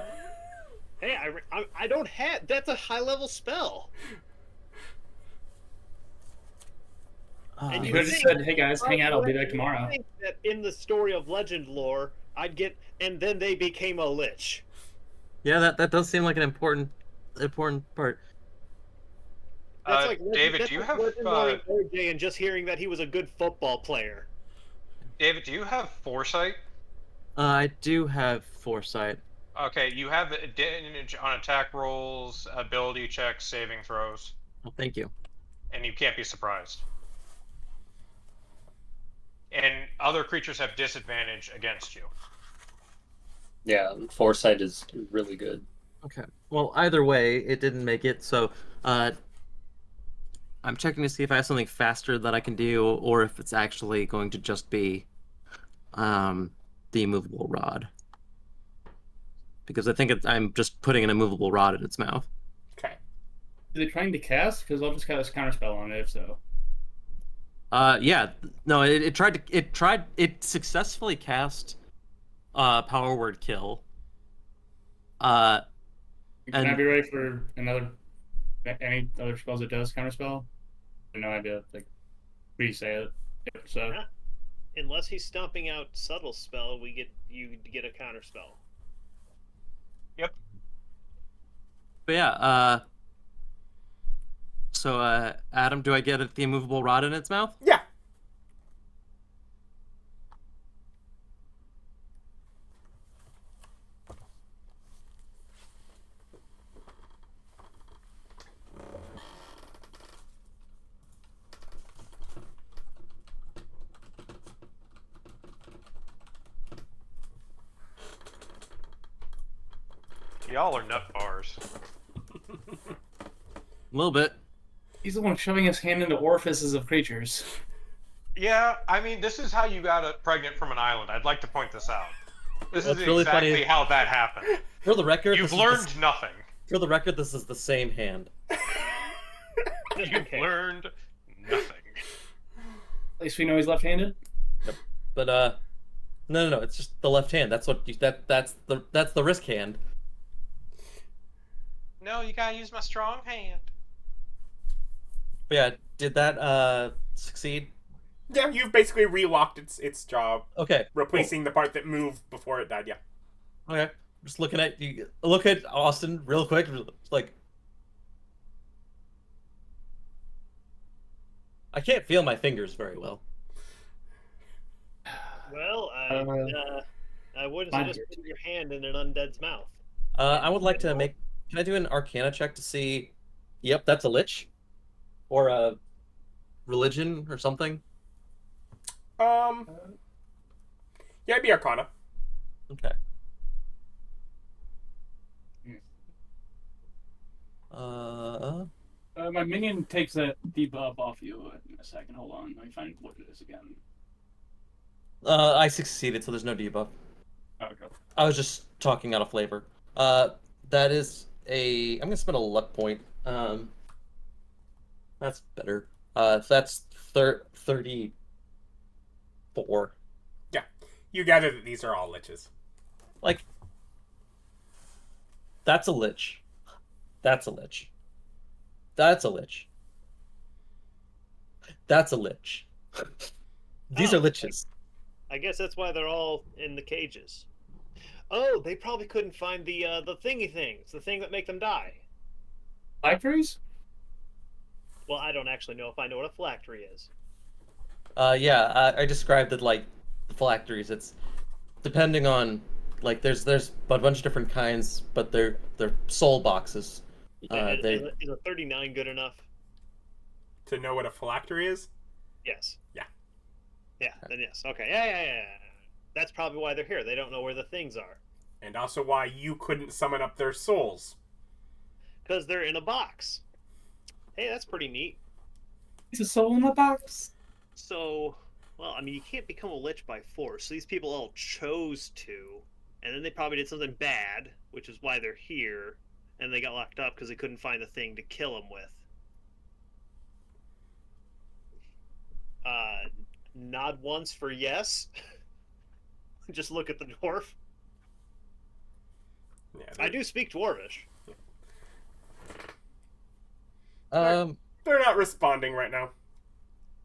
Hey, I don't have. That's a high level spell. And You you could have just think- said, "Hey guys, hang out. I'll be back tomorrow." I think that in the story of legend lore, I'd get, and then they became a lich. Yeah, that does seem like an important part. That's like David, that's do you like have legendary OJ and just hearing that he was a good football player. David? Do you have foresight? I do have foresight. Okay, you have advantage on attack rolls, ability checks, saving throws, Well, thank you. and you can't be surprised. And other creatures have disadvantage against you. Yeah, foresight is really good. Okay. Well, either way, it didn't make it. So, I'm checking to see if I have something faster that I can do, or if it's actually going to just be, the immovable rod. Because I think I'm just putting an immovable rod in its mouth. Okay. Are they trying to cast? Because I'll just cast a counterspell on it if so. Yeah. No, it successfully cast, Power Word Kill. Can I And- be ready for any other spells it does counterspell? I have no idea. Like, re-say it. If so. Yeah. Unless he's stomping out subtle spell, you get a counter spell. But yeah, so, Adam, do I get the immovable rod in its mouth? Yeah. Y'all are nut bars. A little bit. He's the one shoving his hand into orifices of creatures. Yeah, I mean, this is how you got pregnant from an island. I'd like to point this out. This What's is really exactly funny- how that happened. For the record, You've this is learned nothing. for the record, this is the same hand. You've Okay. learned nothing. At least we know he's left-handed. But no, it's just the left hand. That's what that's the risk hand. No, you gotta use my strong hand. But yeah, did that succeed? Yeah, you've basically relocked its job, Okay. replacing the part that moved before it died. Yeah. Okay. Just looking at you. Look at Austin real quick. Like, I can't feel my fingers very well. Well, I wouldn't Mine suggest putting your hand in an undead's mouth. I would like to make. Can I do an Arcana check to see? Yep, that's a lich, or a religion or something. Yeah, it'd be Arcana. Okay. My minion takes that debuff off you in a second. Hold on. Let me find what it is again. I succeeded, so there's no debuff. Okay. I was just talking out of flavor. That is a. I'm gonna spend a luck point. That's better. That's 34. Yeah. You gather that these are all liches. Like, that's a lich. That's a lich. That's a lich. That's a lich. These Oh, are liches. I guess that's why they're all in the cages. Oh, they probably couldn't find the thingy things, the thing that make them die. Phylacteries? Well, I don't actually know if I know what a phylactery is. Yeah, I described it like the phylacteries. It's depending on like there's a bunch of different kinds, but they're soul boxes. Is a 39 good enough? To know what a phylactery is? Yes. Yeah. Yeah, then yes. Okay. Yeah. That's probably why they're here. They don't know where the things are. And also why you couldn't summon up their souls. Because they're in a box. Hey, that's pretty neat. Is a soul in the box? So, well, I mean, you can't become a lich by force. So these people all chose to, and then they probably did something bad, which is why they're here, and they got locked up because they couldn't find the thing to kill them with. Nod once for yes. Just look at the dwarf. Yeah, I do speak Dwarvish. They're not responding right now.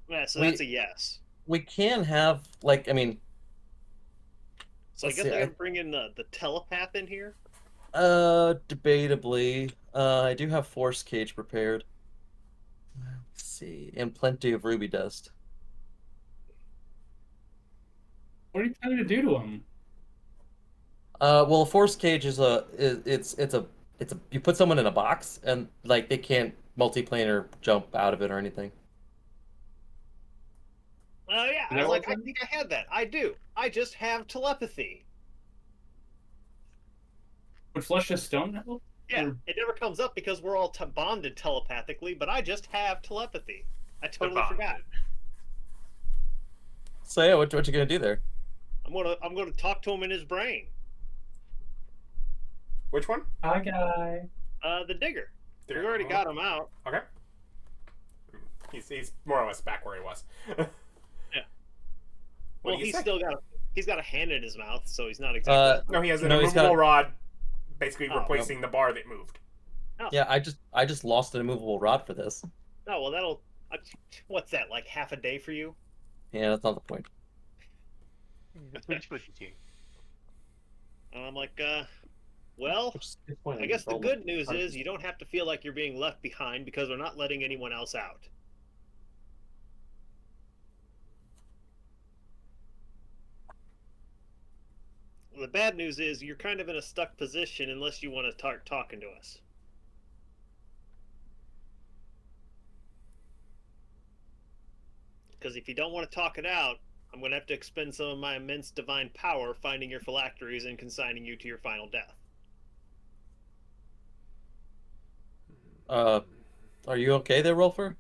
Yeah, so that's a yes. We can have like I mean. So I Let's guess see, I gotta bring in the telepath in here. Debatably. I do have force cage prepared. Let's see, and plenty of ruby dust. What are you planning to do to him? Well, a force cage is it's a you put someone in a box and like they can't multiplanar jump out of it or anything. Oh yeah, Is I that was what like, I think I had that. I do. I just have telepathy. Would flesh of stone help? Yeah, Or- it never comes up because we're all bonded telepathically, but I just have telepathy. I totally Bonded. forgot. So yeah, what you gonna do there? I'm gonna talk to him in his brain. Which one? Hi, guy. The digger. We There. already got him out. Okay. He's more or less back where he was. Yeah. What Well, do you he's say? still got a hand in his mouth, so he's not exactly. No, he has an No, he's immovable got- rod, basically Oh, replacing the bar that moved. Yeah, I just lost an immovable rod for this. Oh well, that'll. What's that? Like half a day for you? Yeah, that's not the point. And I'm like, well, I guess the good news is you don't have to feel like you're being left behind because we're not letting anyone else out. The bad news is you're kind of in a stuck position unless you want to start talking to us. Because if you don't want to talk it out, I'm going to have to expend some of my immense divine power finding your phylacteries and consigning you to your final death. Are you okay there, Rolfur?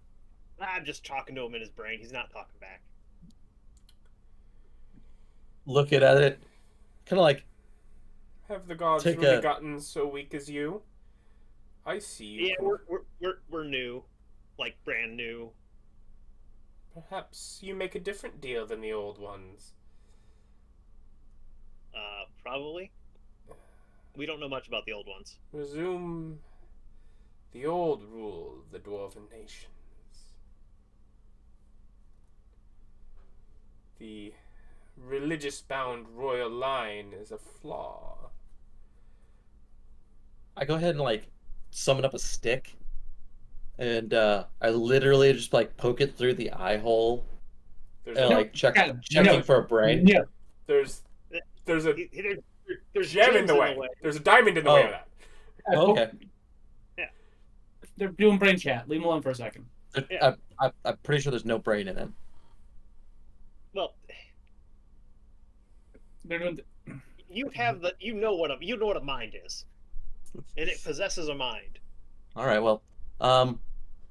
I'm just talking to him in his brain. He's not talking back. Looking at it, kind of like Have the gods Take really a- gotten so weak as you? I see you. Yeah, we're new, like brand new. Perhaps you make a different deal than the old ones. Probably. We don't know much about the old ones. Resume the old rule of the Dwarven nations. The religious-bound royal line is a flaw. I go ahead and like summon up a stick, and I literally just like poke it through the eye hole There's and a, like God, checking no. for a brain. Yeah. there's a There's gem in gems the way. There's a diamond in the way of that. Oh, okay. They're doing brain chat. Leave them alone for a second. Yeah. I'm pretty sure there's no brain in it. Well, They're doing. you know what a mind is, and it possesses a mind. All right. Well, I'm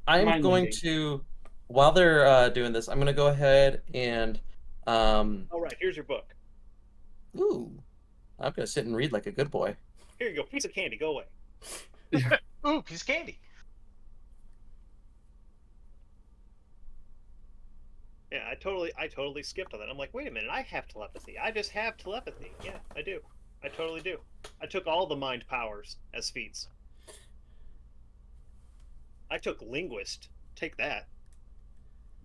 Mind going reading. to while they're doing this, I'm gonna go ahead and All right, here's your book. ooh, I'm gonna sit and read like a good boy. Here you go, piece of candy. Go away. Ooh, piece of candy. Yeah, I totally skipped on that. I'm like, wait a minute, I have telepathy. I just have telepathy. Yeah, I do. I totally do. I took all the mind powers as feats. I took linguist. Take that.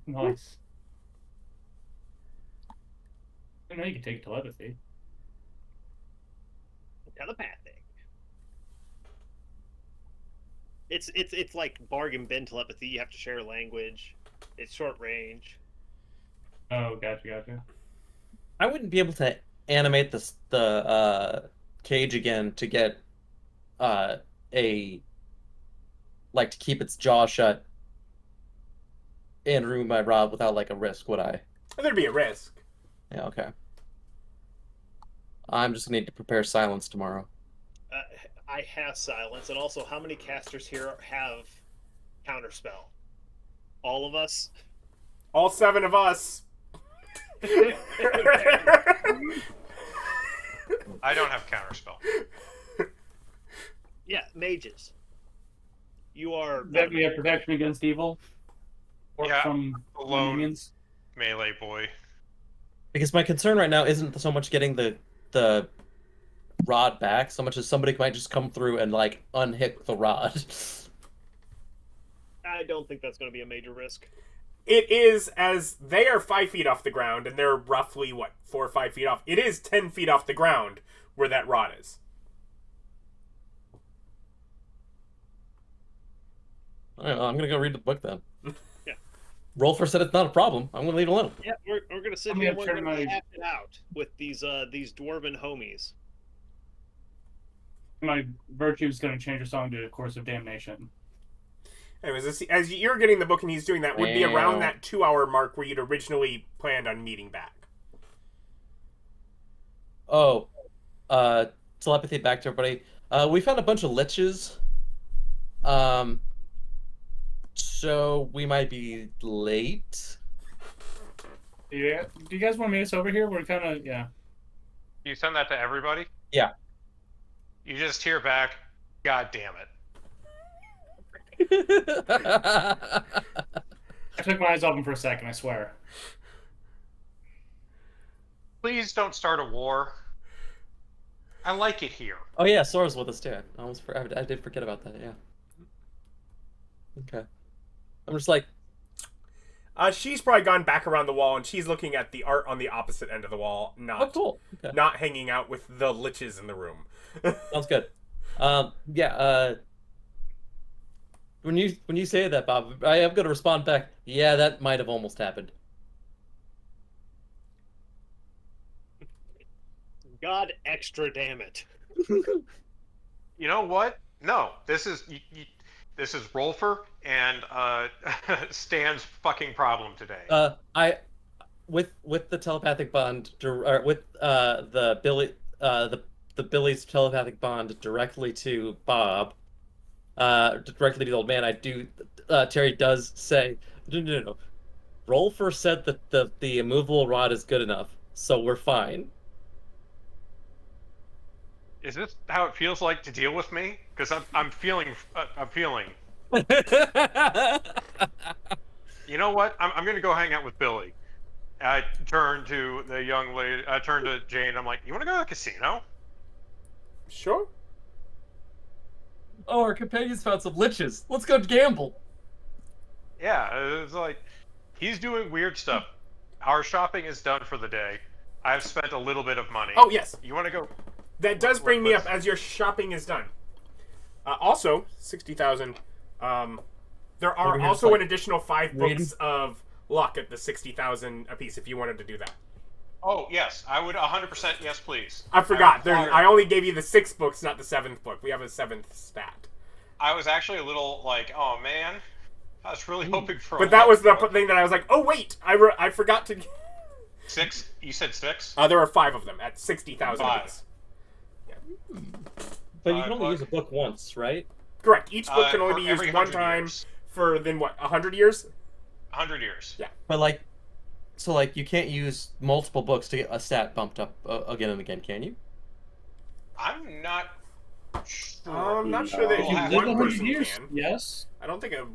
Nice. I know you can take telepathy. Telepathic. It's like bargain bin telepathy. You have to share language. It's short range. Oh, gotcha. I wouldn't be able to animate the cage again to get to keep its jaw shut and remove my rod without like a risk, would I? There'd be a risk. Yeah, okay. I'm just gonna need to prepare silence tomorrow. I have silence, and also, how many casters here have counterspell? All of us. All 7 of us. I don't have counterspell. Yeah, mages. You are. That we have protection against evil. Or Yeah, from alone. minions. Melee boy. Because my concern right now isn't so much getting the rod back, so much as somebody might just come through and like unhook the rod. I don't think that's going to be a major risk. It is, as they are 5 feet off the ground, and they're roughly, 4 or 5 feet off. It is 10 feet off the ground where that rod is. All right, well, I'm gonna go read the book then. Yeah. Rolfur said it's not a problem. I'm gonna leave it alone. Yeah, we're going to sit I'm here and gonna we're turn going to my- tap it out with these dwarven homies. My virtue is going to change your song to a Course of Damnation. Anyways, as you're getting the book and he's doing that, would be around that 2-hour mark where you'd originally planned on meeting back. Oh, telepathy back to everybody. We found a bunch of liches. So we might be late. Yeah. Do you guys want to meet us over here? We're kind of, yeah. You send that to everybody? Yeah. You just hear back, God damn it. I took my eyes off him for a second, I swear. Please don't start a war. I like it here. Oh yeah, Sora's with us too. I did forget about that. Yeah. Okay. I'm just like, She's probably gone back around the wall, and she's looking at the art on the opposite end of the wall, oh cool. Okay. not hanging out with the liches in the room. Sounds good. Yeah. When you say that, Bob, I am gonna respond back. Yeah, that might have almost happened. God extra damn it. You know what? No, this is Rolfur and Stan's fucking problem today. I with the telepathic bond, or with the Billy's telepathic bond directly to Bob, directly to the old man. I do. Terry does say, no. Rolfur said that the immovable rod is good enough, so we're fine. Is this how it feels like to deal with me? Because I'm feeling. You know what? I'm gonna go hang out with Billy. I turn to the young lady. I turn to Jane. I'm like, you want to go to the casino? Sure. Oh, our companions found some liches. Let's go gamble. Yeah, it's like he's doing weird stuff. Our shopping is done for the day. I've spent a little bit of money. Oh yes. You want to go? That does bring me up as your shopping is done. Also, 60,000. There are also an additional 5 books of luck at the 60,000 apiece if you wanted to do that. Oh yes, I would 100% yes, please. I forgot. I only gave you the 6 books, not the 7th book. We have a 7th stat. I was actually a little like, oh man, I was really hoping for. But that was the thing that I was like, oh wait, I forgot to. 6? You said 6? There are 5 of them at 60,000 apiece. But you can only use a book once, right? Correct. Each book can only be every used one 100 time years. for then what? 100 years? 100 years. Yeah. But so you can't use multiple books to get a stat bumped up again and again, can you? I'm not sure. I'm not sure that We'll If you have live to- one 100 person years, can. yes. I don't think a.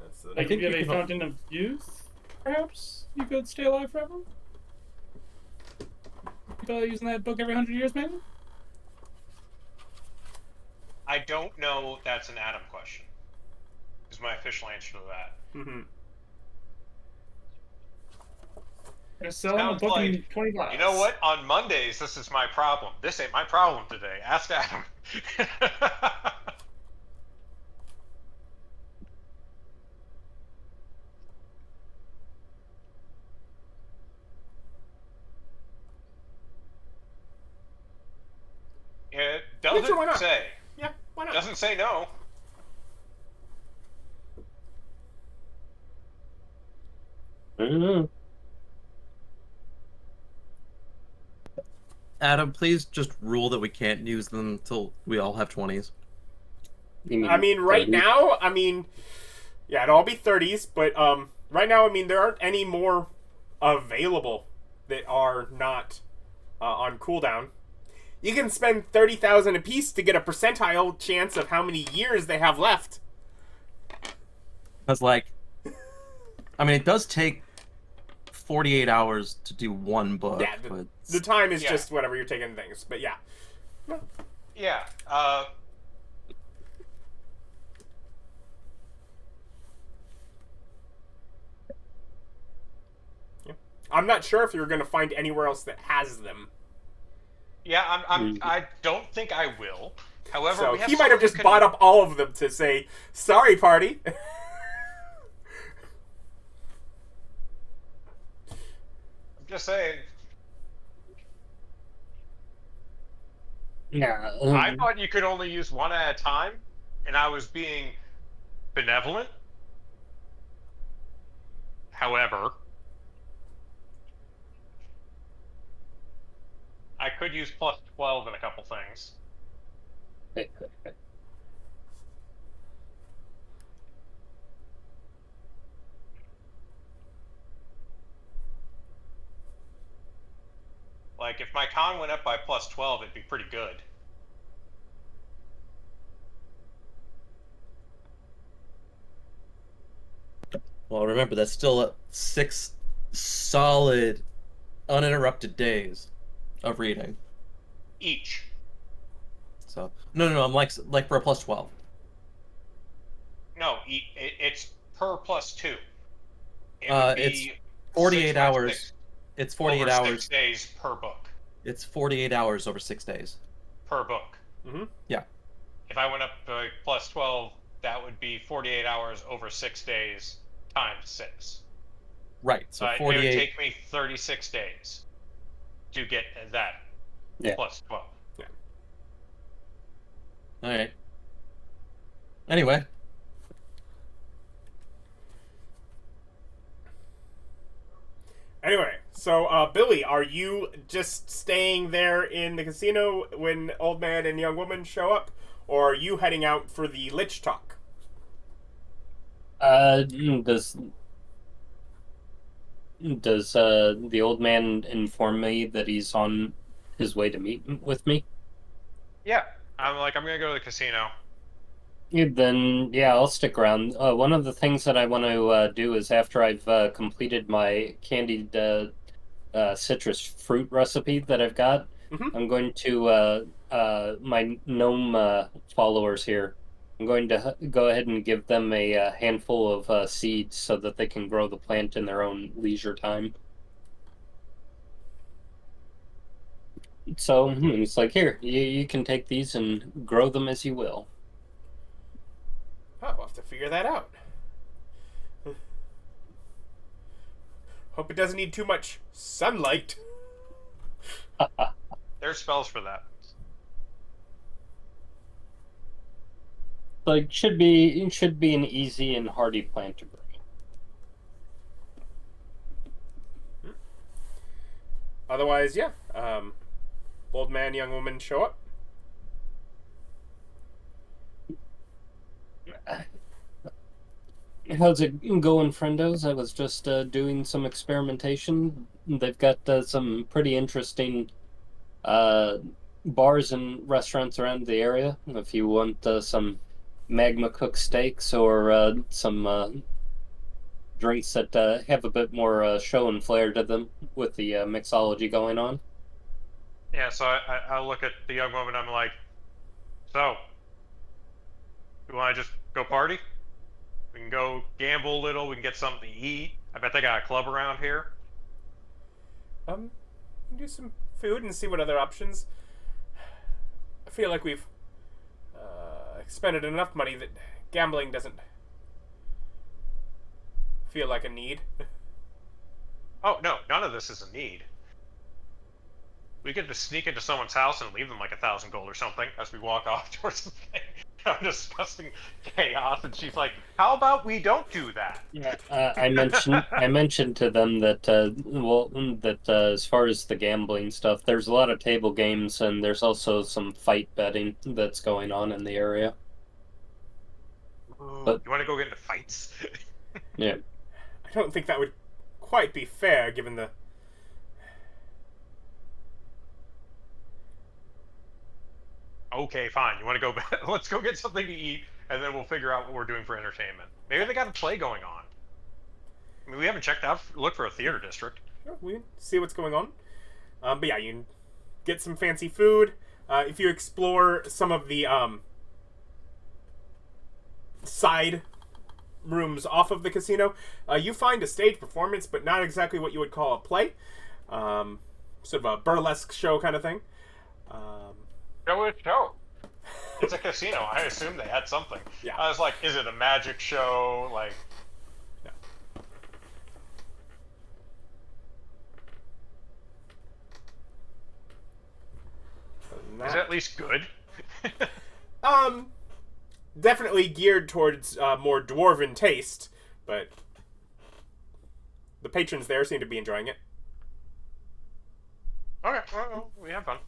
That's Like, if you have you a can- fountain of youth, perhaps you could stay alive forever. Using that book every 100 years, maybe. I don't know. That's an Adam question. Is my official answer to that. Mhm. Gonna sell them a Sounds book in like- 20 bucks. You know what? On Mondays, this is my problem. This ain't my problem today. Ask Adam. It Yeah, sure, why doesn't not? say. Yeah, why not? Doesn't say no. I don't know. Adam, please just rule that we can't use them until we all have 20s. You I mean, right 30? now, I mean, yeah, it'll all be 30s, but right now, I mean, there aren't any more available that are not on cooldown. You can spend 30,000 apiece to get a percentile chance of how many years they have left. Because, like, I mean, it does take 48 hours to do one book. Yeah, but the time is Yeah. just whatever you're taking things, but yeah. Yeah. I'm not sure if you're going to find anywhere else that has them. Yeah. I don't think I will. However, So we have he might have someone who just can- bought up all of them to say, sorry, party. I'm just saying. Yeah. I thought you could only use one at a time, and I was being benevolent. However, I could use plus 12 in a couple things. Like, if my con went up by plus 12, it'd be pretty good. well, remember, that's still 6 solid, uninterrupted days of reading. Each. So, no, I'm like for a plus 12. No, it's per plus 2. It would It's be 48 6 hours. times 6 It's 48 over hours. 6 days per book. It's 48 hours over 6 days. Per book. Mm-hmm. Yeah. If I went up to plus 12, that would be 48 hours over 6 days times 6. Right. So It would 48. take me 36 days to get that Yeah. plus 12. All right. Anyway, Anyway, so Billy, are you just staying there in the casino when old man and young woman show up, or are you heading out for the Lich talk? Does the old man inform me that he's on his way to meet with me? Yeah. I'm going to go to the casino. Yeah, then, yeah, I'll stick around. One of the things that I want to do is after I've completed my candied citrus fruit recipe that I've got, Mhm. I'm going to, my gnome followers here, I'm going to go ahead and give them a handful of seeds so that they can grow the plant in their own leisure time. So it's like, here, you can take these and grow them as you will. Oh, we'll have to figure that out. Hope it doesn't need too much sunlight. There's spells for that. Like, it should be an easy and hardy plant to grow. Otherwise, yeah. Old man, young woman show up. How's it going, friendos? I was just doing some experimentation. They've got some pretty interesting bars and restaurants around the area. If you want some magma cooked steaks or some drinks that have a bit more show and flair to them with the mixology going on. Yeah, so I look at the young woman. I'm like, so, you want to just go party? We can go gamble a little. We can get something to eat. I bet they got a club around here. Do some food and see what other options. I feel like we've expended enough money that gambling doesn't feel like a need. Oh no, none of this is a need. We could just sneak into someone's house and leave them like 1,000 gold or something as we walk off towards the thing. I'm discussing chaos, and she's like, "How about we don't do that?" Yeah, I mentioned to them that as far as the gambling stuff, there's a lot of table games, and there's also some fight betting that's going on in the area. Ooh, But- you want to go get into fights? Yeah. I don't think that would quite be fair given the. Okay, fine. You want to go? Let's go get something to eat, and then we'll figure out what we're doing for entertainment. Maybe they got a play going on. I mean, we haven't checked out. Look for a theater district. We see what's going on. But yeah, you can get some fancy food. If you explore some of the side rooms off of the casino, you find a stage performance, but not exactly what you would call a play. Sort of a burlesque show kind of thing. Show it, show. It's a casino. I assume they had something. Yeah. I was like, is it a magic show? Like, No. is it at least good? Definitely geared towards more dwarven taste, but the patrons there seem to be enjoying it. Okay, well, we have fun.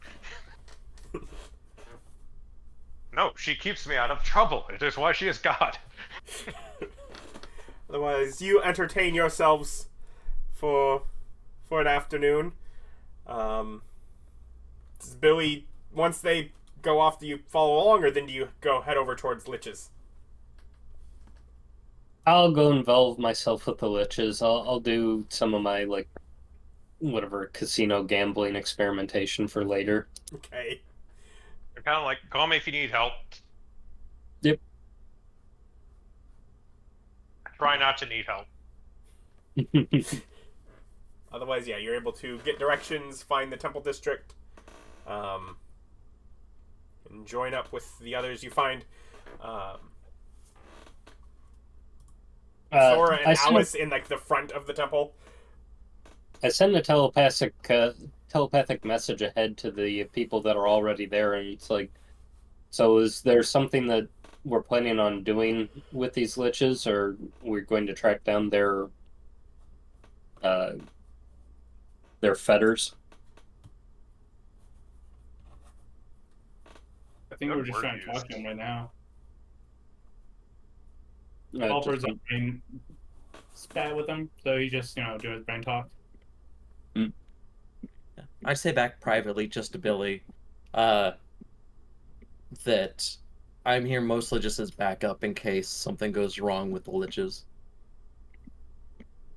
No, she keeps me out of trouble. It is why she is God. Otherwise, you entertain yourselves for an afternoon. Does Billy, once they go off, do you follow along, or then do you go head over towards Lich's? I'll go involve myself with the Liches. I'll do some of my whatever casino gambling experimentation for later. Okay. They're kind of like, call me if you need help. Yep. Try not to need help. Otherwise, yeah, you're able to get directions, find the temple district, and join up with the others. You find Sora and Alice in the front of the temple. I send a telepathic message ahead to the people that are already there, and it's like, so is there something that we're planning on doing with these Liches, or we're going to track down their fetters? I think Good we're just word trying to talk used. to him right now. Just- Rolfur's on brain spat with him, so he just, do his brain talk. I say back privately just to Billy that I'm here mostly just as backup in case something goes wrong with the Liches.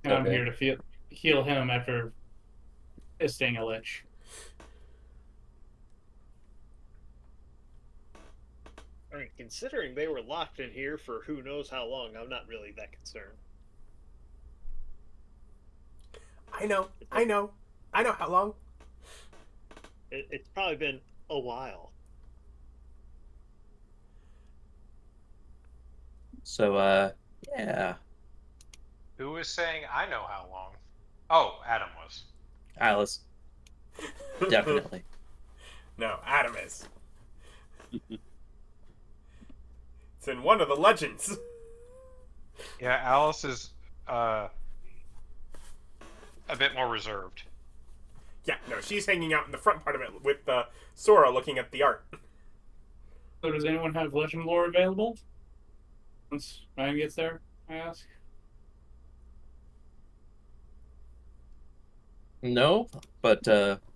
And I'm Okay. here to heal him after visiting a Lich. I mean, considering they were locked in here for who knows how long, I'm not really that concerned. I know how long. It's probably been a while. So, yeah, Who is saying I know how long? Oh, Adam was. Alice, definitely. No, Adam is. It's in one of the legends. Yeah, Alice is a bit more reserved. Yeah, no, she's hanging out in the front part of it with Sora looking at the art. So does anyone have legend lore available? Once Ryan gets there, I ask. No, but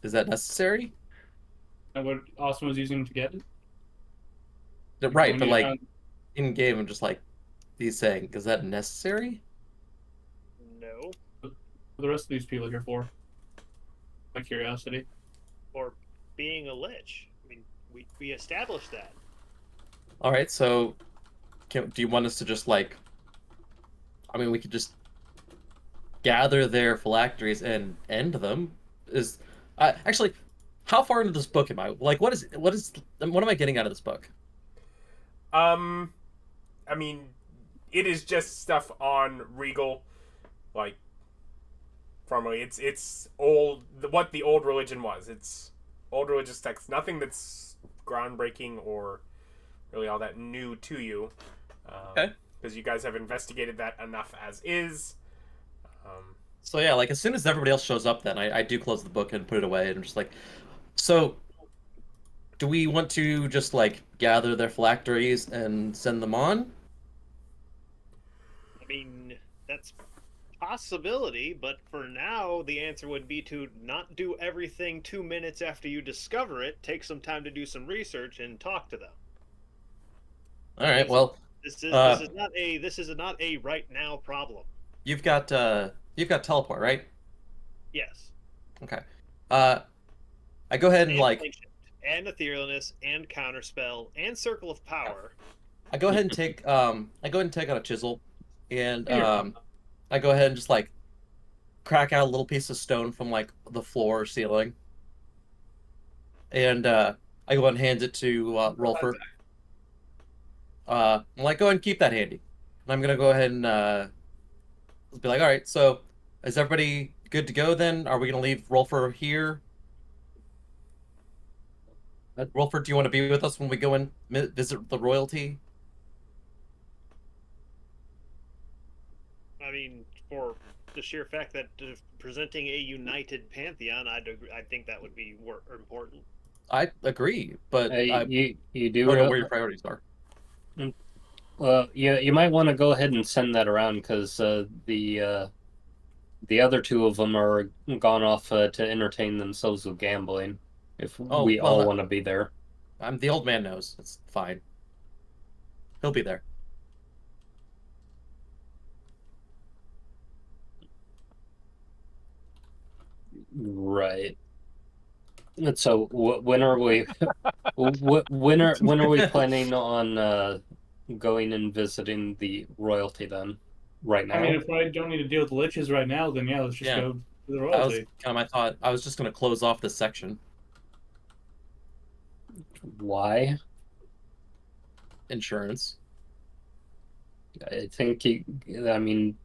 is that necessary? And what Austin was using to get it? Right, When but you like found- in game, I'm just like he's saying, is that necessary? No. what are the rest of these people here for? My curiosity. Or being a lich. I mean, we established that. All right, so do you want us to just like? I mean, we could just gather their phylacteries and end them. Is actually, how far into this book am I? Like, what am I getting out of this book? I mean, it is just stuff on Regal, like formerly. It's old. What the old religion was. It's old religious text. Nothing that's groundbreaking or really all that new to you. Okay. Because you guys have investigated that enough as is. So yeah, like as soon as everybody else shows up, then I do close the book and put it away, and I'm just like, so do we want to just like gather their phylacteries and send them on? I mean, that's a possibility, but for now, the answer would be to not do everything 2 minutes after you discover it. Take some time to do some research and talk to them. All right, well, This is not a right now problem. you've got teleport, right? Yes. Okay. I go ahead and like Plane shift, and etherealness, and counterspell, and circle of power. I go ahead and take out a chisel, and I go ahead and just like crack out a little piece of stone from like the floor or ceiling, and I go and hand it to Rolfur. I'm like, go ahead and keep that handy. And I'm gonna go ahead and be like, all right, so is everybody good to go then? Are we gonna leave Rolfur here? Rolfur, do you want to be with us when we go and visit the royalty? I mean, for the sheer fact that presenting a united pantheon, I think that would be important. I agree, but I you do don't know where your priorities are. Well, you might want to go ahead and send that around because the other two of them are gone off to entertain themselves with gambling. If we all want to be there, The old man knows. It's fine. He'll be there. right? And so when are we? when are we planning on going and visiting the royalty then? Right now? I mean, if I don't need to deal with the liches right now, then yeah, let's just go to the That was royalty. kind of my thought. I was just going to close off this section. Why? Insurance. I think I mean,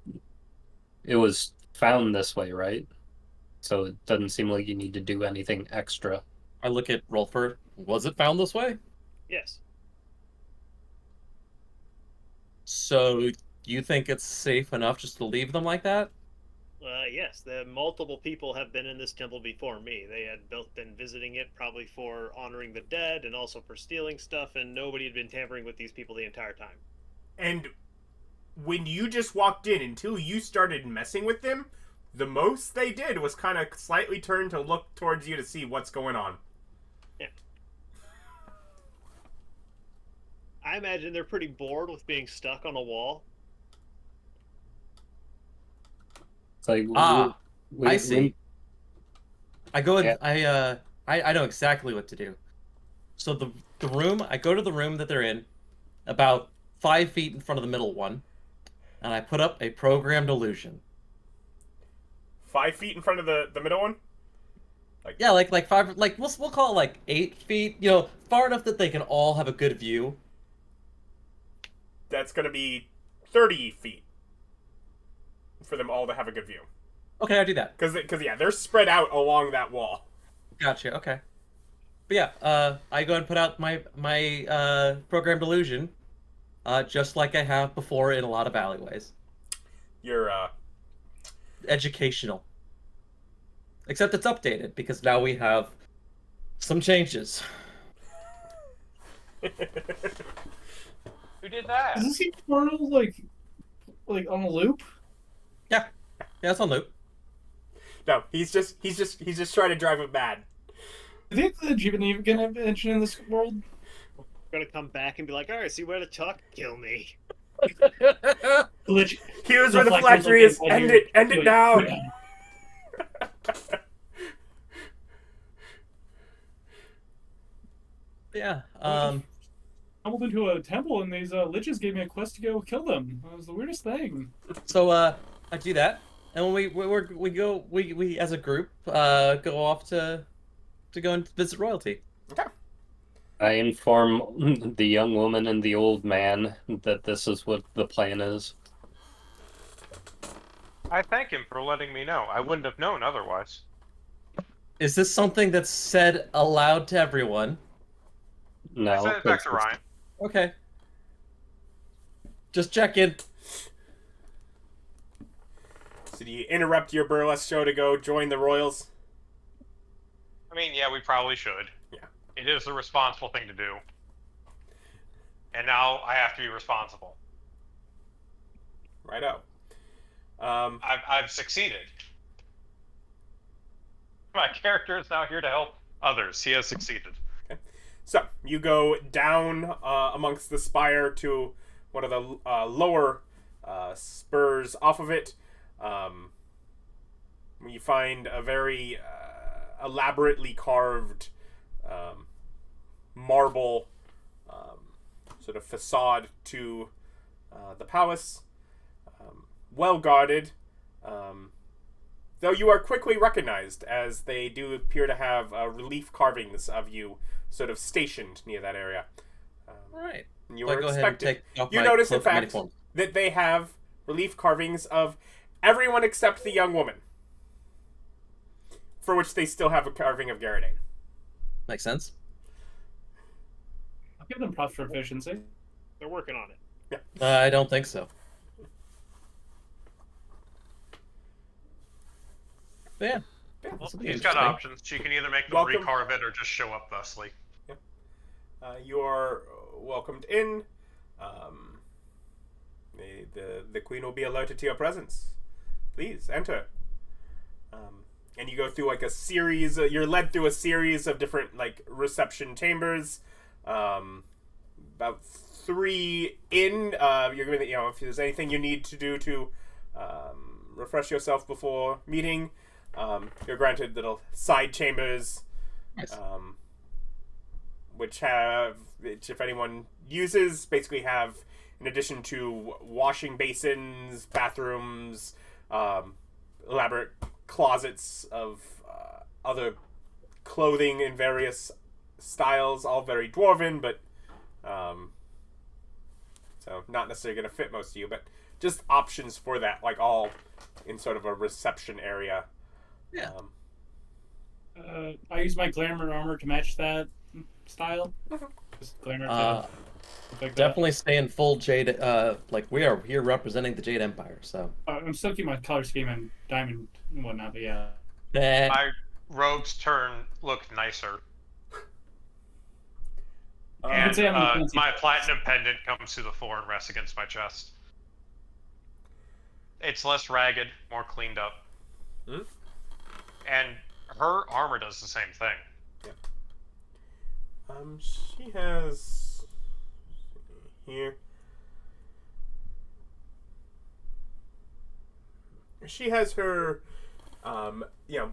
it was found this way, right? So it doesn't seem like you need to do anything extra. I look at Rolfur. Was it found this way? Yes. So you think it's safe enough just to leave them like that? Yes, the multiple people have been in this temple before me. They had both been visiting it probably for honoring the dead and also for stealing stuff, and nobody had been tampering with these people the entire time. And when you just walked in, until you started messing with them, the most they did was kind of slightly turn to look towards you to see what's going on. Yeah. I imagine they're pretty bored with being stuck on a wall. It's like I see. I go and Yeah. I know exactly what to do. So the room, I go to the room that they're in, about 5 feet in front of the middle one, and I put up a programmed illusion. 5 feet in front of the middle one? Yeah, like 5, like we'll call it like 8 feet. You know, far enough that they can all have a good view. That's going to be 30 feet for them all to have a good view. Okay, I'll do that. Because yeah, they're spread out along that wall. Gotcha. Okay. But yeah, I go and put out my programmed illusion, just like I have before in a lot of alleyways. You're Educational. Except it's updated because now we have some changes. Who did that? Is this eternal like on a loop? Yeah, it's on loop. No, he's just trying to drive it mad. Do you think the Jeep even get an invention in this world? We're gonna come back and be like, all right, see where the talk kill me. Lich, Here's where the phylactery is. End it now. Yeah. I stumbled into a temple and these liches gave me a quest to go kill them. It was the weirdest thing. So I do that, and when we as a group go off to go and visit royalty. Okay. I inform the young woman and the old man that this is what the plan is. I thank him for letting me know. I wouldn't have known otherwise. Is this something that's said aloud to everyone? No. I sent it back to Ryan. Okay. Just check in. So do you interrupt your burlesque show to go join the royals? I mean, yeah, we probably should. Yeah. It is the responsible thing to do. And now I have to be responsible. Righto. I've succeeded. My character is now here to help others. He has succeeded. Okay. So you go down amongst the spire to one of the lower spurs off of it. You find a very elaborately carved marble sort of facade to the palace. Well guarded, though you are quickly recognized as they do appear to have relief carvings of you sort of stationed near that area. Right. You So I were go ahead and expected. take off You my notice, in cloak and fact, uniform. that they have relief carvings of everyone except the young woman, for which they still have a carving of Garadane. Makes sense. I'll give them props for efficiency. They're working on it. I don't think so. But yeah. Well, Something she's got interesting. options. She can either make them Welcome. recarve it or just show up thusly. You are welcomed in. The queen will be alerted to your presence. Please enter. And you go through like a series. You're led through a series of different like reception chambers. About 3 in. You're going to, if there's anything you need to do to refresh yourself before meeting, you're granted little side chambers. Nice. Which if anyone uses, basically have, in addition to washing basins, bathrooms, elaborate closets of other clothing in various styles, all very dwarven, but so not necessarily going to fit most of you, but just options for that, like all in sort of a reception area. Yeah. I use my glamour armor to match that style. Just glamour. Look like Definitely stay in full Jade. Like we are here representing the Jade Empire. So. I'm still keeping my color scheme and diamond and whatnot, but yeah. Nah. My robes look nicer. You And could say I'm a fancy- my platinum pendant comes to the fore and rests against my chest. It's less ragged, more cleaned up. Hmm? And her armor does the same thing. She has here. She has her,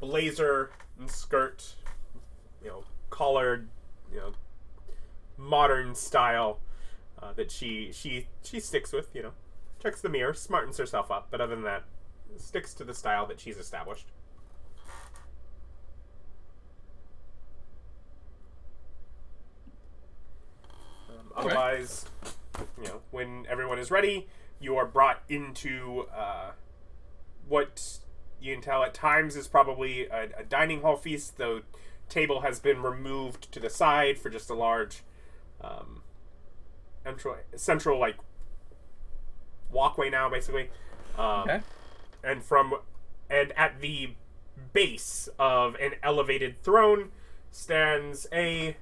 blazer and skirt, collared, modern style that she sticks with. Checks the mirror, smartens herself up, but other than that, sticks to the style that she's established. Otherwise, when everyone is ready, you are brought into what you can tell at times is probably a dining hall feast. The table has been removed to the side for just a large central like walkway now, basically. Okay. And at the base of an elevated throne stands a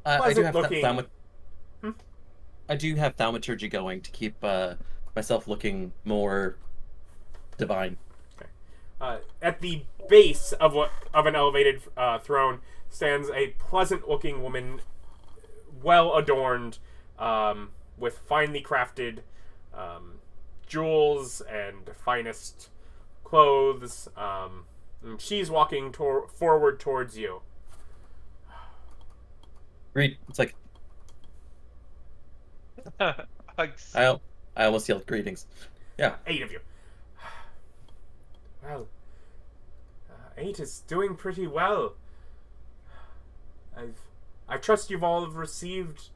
I do have pleasant-looking- I do have thaumaturgy going to keep myself looking more divine. At the base of an elevated throne stands a pleasant-looking woman, well adorned, with finely crafted jewels and finest clothes. And she's walking forward towards you. Greet. It's like Hugs. I almost yelled greetings. Yeah. 8 of you. Well, 8 is doing pretty well. I trust you've all received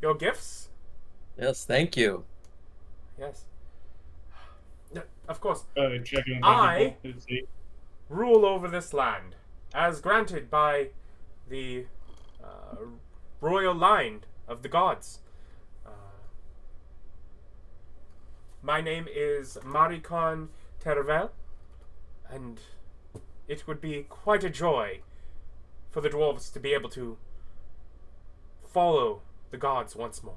your gifts. Yes. Thank you. Yes. No, of course. Checking I- people. Who's he? Rule over this land, as granted by the royal line of the gods. My name is Marikon Tervel, and it would be quite a joy for the dwarves to be able to follow the gods once more.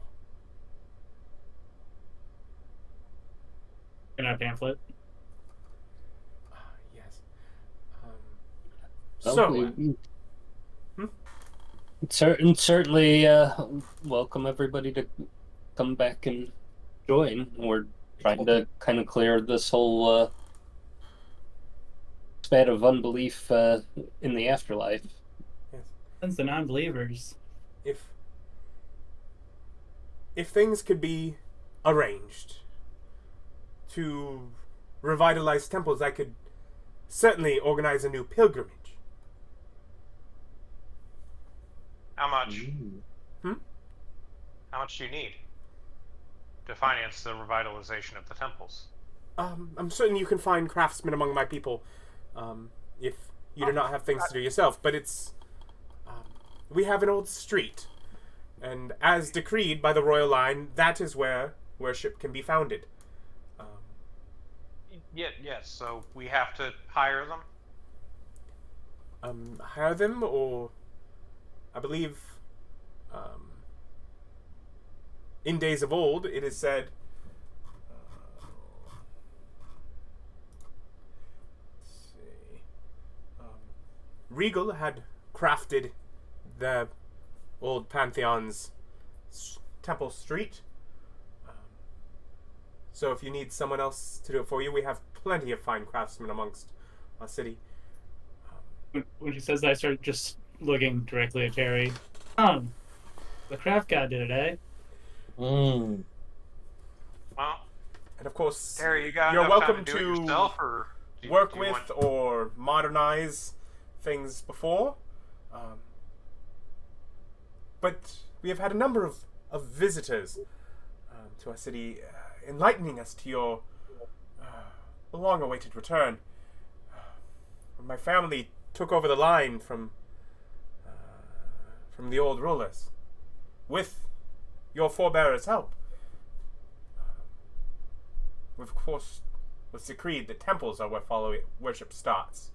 In our pamphlet. Yes. Well, So, we- Hmm? certainly welcome everybody to come back and join. We're trying to kind of clear this whole spat of unbelief in the afterlife. Since the non-believers. if things could be arranged to revitalize temples, I could certainly organize a new pilgrimage. How much? Hmm? How much do you need to finance the revitalization of the temples? I'm certain you can find craftsmen among my people, if you do not have things to do yourself. But it's we have an old street, and as decreed by the royal line, that is where worship can be founded. Yes. So we have to hire them. Hire them, or I believe, in days of old, it is said. Let's see. Regal had crafted the old pantheon's temple street. So if you need someone else to do it for you, we have plenty of fine craftsmen amongst our city. When she says that, I start just looking directly at Terry. The craft god did it, eh? Mm. Well, And of course, Terry, you got you're enough welcome time to do it to yourself, or work do you with want... or modernize things before. But we have had a number of visitors to our city, enlightening us to your long-awaited return. When my family took over the line from the old rulers, with your forebearers' help, of course, was decreed that temples are where worship starts.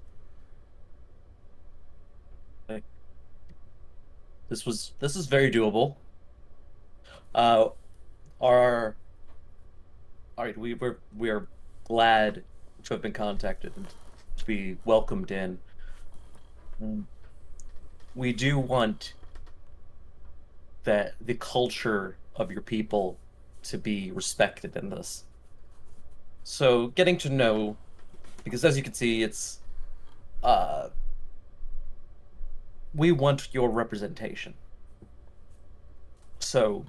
This is very doable. We are glad to have been contacted and to be welcomed in. We do want that the culture of your people to be respected in this. So getting to know, because as you can see, it's we want your representation. So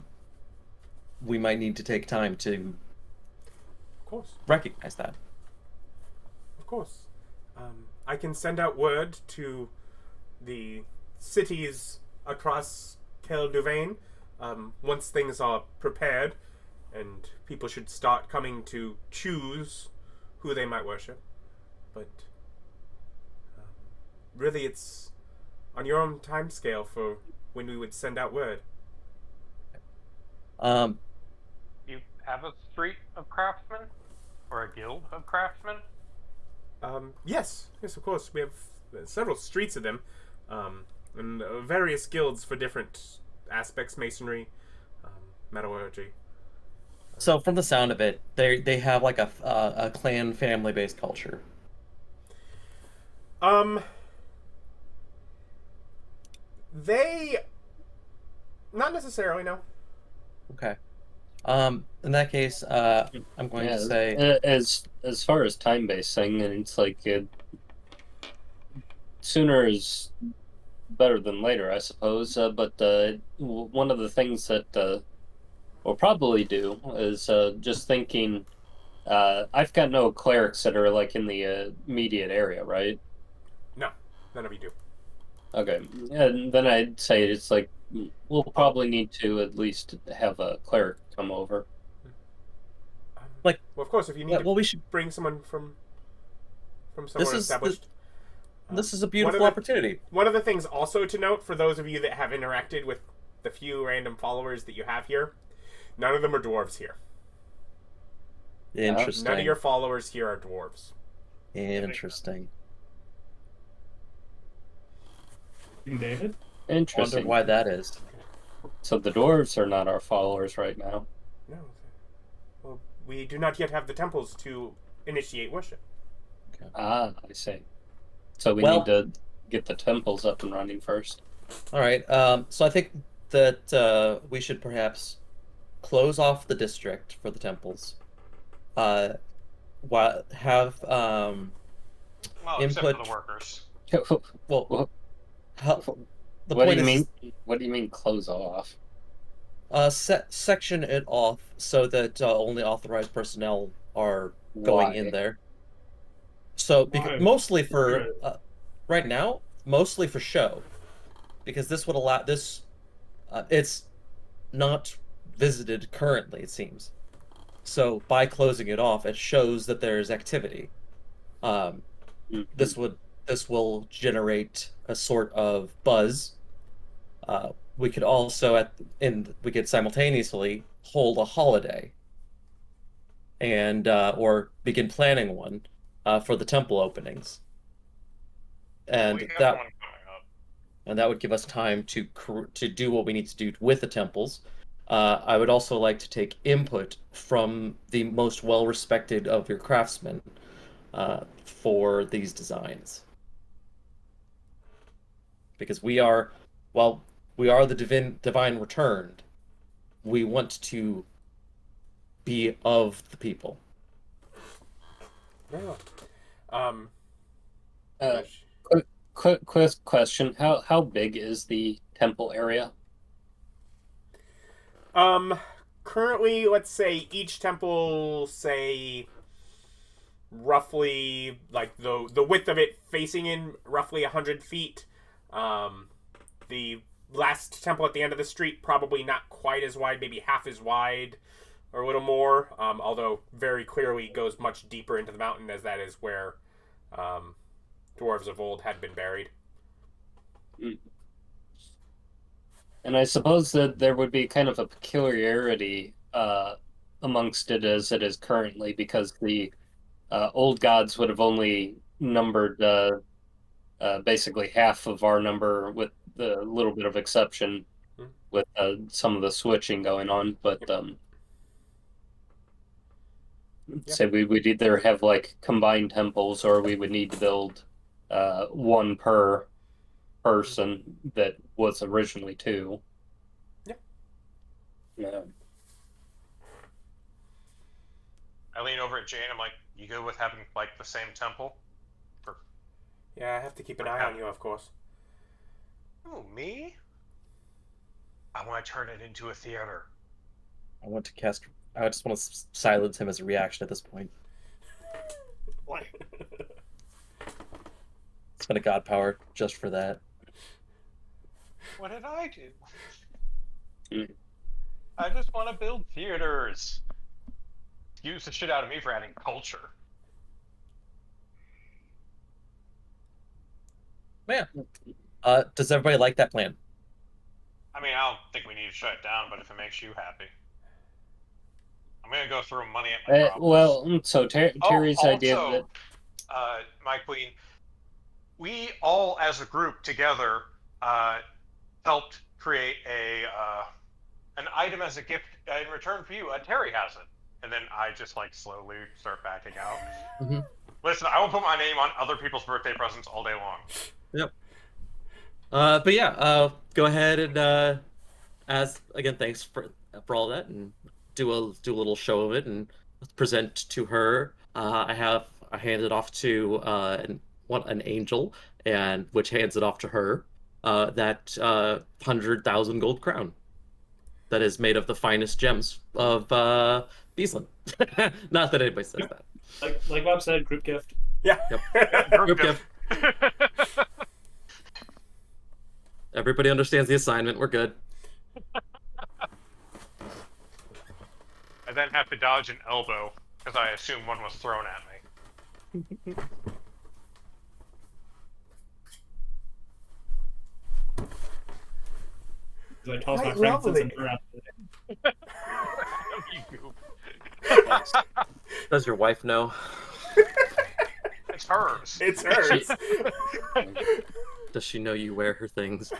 we might need to take time to Of course. recognize that. Of course. I can send out word to the cities across Kel-Duvain once things are prepared, and people should start coming to choose who they might worship. But really, it's on your own time scale for when we would send out word. You have a street of craftsmen? Or a guild of craftsmen? Yes, of course. We have several streets of them, and various guilds for different aspects: masonry, metallurgy. So from the sound of it, they have like a clan family based culture. They not necessarily, no. Okay. In that case, I'm going to say as far as time-based thing, and it's like sooner is better than later, I suppose. But one of the things that we'll probably do is just thinking. I've got no clerics that are like in the immediate area, right? No, none of you do. Okay, and then I'd say it's like we'll probably need to at least have a cleric come over. Like, well, of course, if you need yeah, to well, we should. bring someone from This somewhere is established. this is a beautiful opportunity. One of the things also to note for those of you that have interacted with the few random followers that you have here, none of them are dwarves here. Interesting. None of your followers here are dwarves. Interesting. David? Interesting. Wonder why that is. So the dwarves are not our followers right now. No. Well, we do not yet have the temples to initiate worship. Okay. Ah, I see. So we need to get the temples up and running first. All right. So I think that we should perhaps close off the district for the temples. Have Well, except for input. the workers. Well, the What do point you is, mean? What do you mean close off? section it off so that only authorized personnel are going in Why? there. So Why? mostly for right now, mostly for show, because this would allow this. It's not visited currently, it seems. So by closing it off, it shows that there's activity. This will generate a sort of buzz. We could also we could simultaneously hold a holiday and or begin planning one for the temple openings, and We have that one coming up. that would give us time to do what we need to do with the temples. I would also like to take input from the most well-respected of your craftsmen for these designs, because while we are the divine returned, we want to be of the people. Very well. Quick question: How big is the temple area? Currently, let's say each temple, say roughly like the width of it facing in roughly 100 feet. The last temple at the end of the street probably not quite as wide, maybe half as wide or a little more. Although very clearly goes much deeper into the mountain, as that is where dwarves of old had been buried. And I suppose that there would be kind of a peculiarity amongst it as it is currently, because the old gods would have only numbered basically half of our number, with a little bit of exception with some of the switching going on. But say we would either have like combined temples, or we would need to build one per person that was originally two. Yeah. I lean over at Jane. I'm like, "You good with having like the same temple?" Yeah, I have to keep an eye on you, of course. Oh, me? I want to turn it into a theater. I just want to silence him as a reaction at this point. Why? Spend a god power just for that. What did I do? I just want to build theaters. Use the shit out of me for adding culture. Man, does everybody like that plan? I mean, I don't think we need to shut it down, but if it makes you happy. I'm going to go throw money at my problems. Well, so Terry's idea that... my queen, we all as a group together helped create an item as a gift in return for you. Terry has it. And then I just like slowly start backing out. Listen, I will put my name on other people's birthday presents all day long. Yep. But yeah, go ahead and as again, thanks for all that, and do a little show of it and present to her. I hand it off to an angel, and which hands it off to her. That 100,000 gold crown that is made of the finest gems of Beesland. Not that anybody says that. Like Bob said, group gift. Yeah. Yep. Group gift. Everybody understands the assignment. We're good. I then have to dodge an elbow, because I assume one was thrown at me. I toss my Quite lovely. frankincense around. You goof. Does your wife know? It's hers. It's hers. Does she know you wear her things?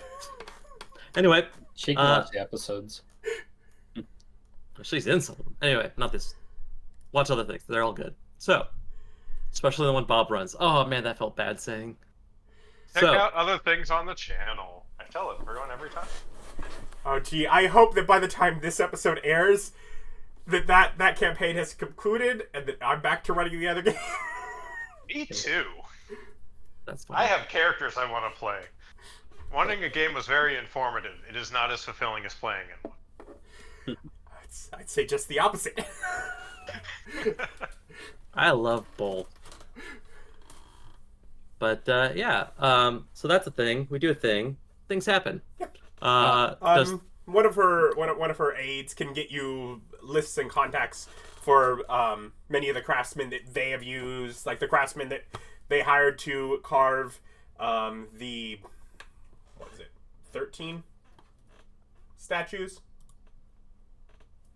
Anyway, She can watch the episodes. she's in some of them. Anyway, not this. Watch other things. They're all good. So, especially the one Bob runs. Oh man, that felt bad saying. Check So, out other things on the channel. I tell everyone every time. Oh gee, I hope that by the time this episode airs, that campaign has concluded and that I'm back to running the other game. Me too. that's fine. I have characters I want to play. Wanting a game was very informative. It is not as fulfilling as playing it. I'd say just the opposite. I love both. But yeah, so that's a thing. We do a thing. Things happen. One of her aides can get you lists and contacts for many of the craftsmen that they have used, like the craftsmen that they hired to carve the, what was it, 13 statues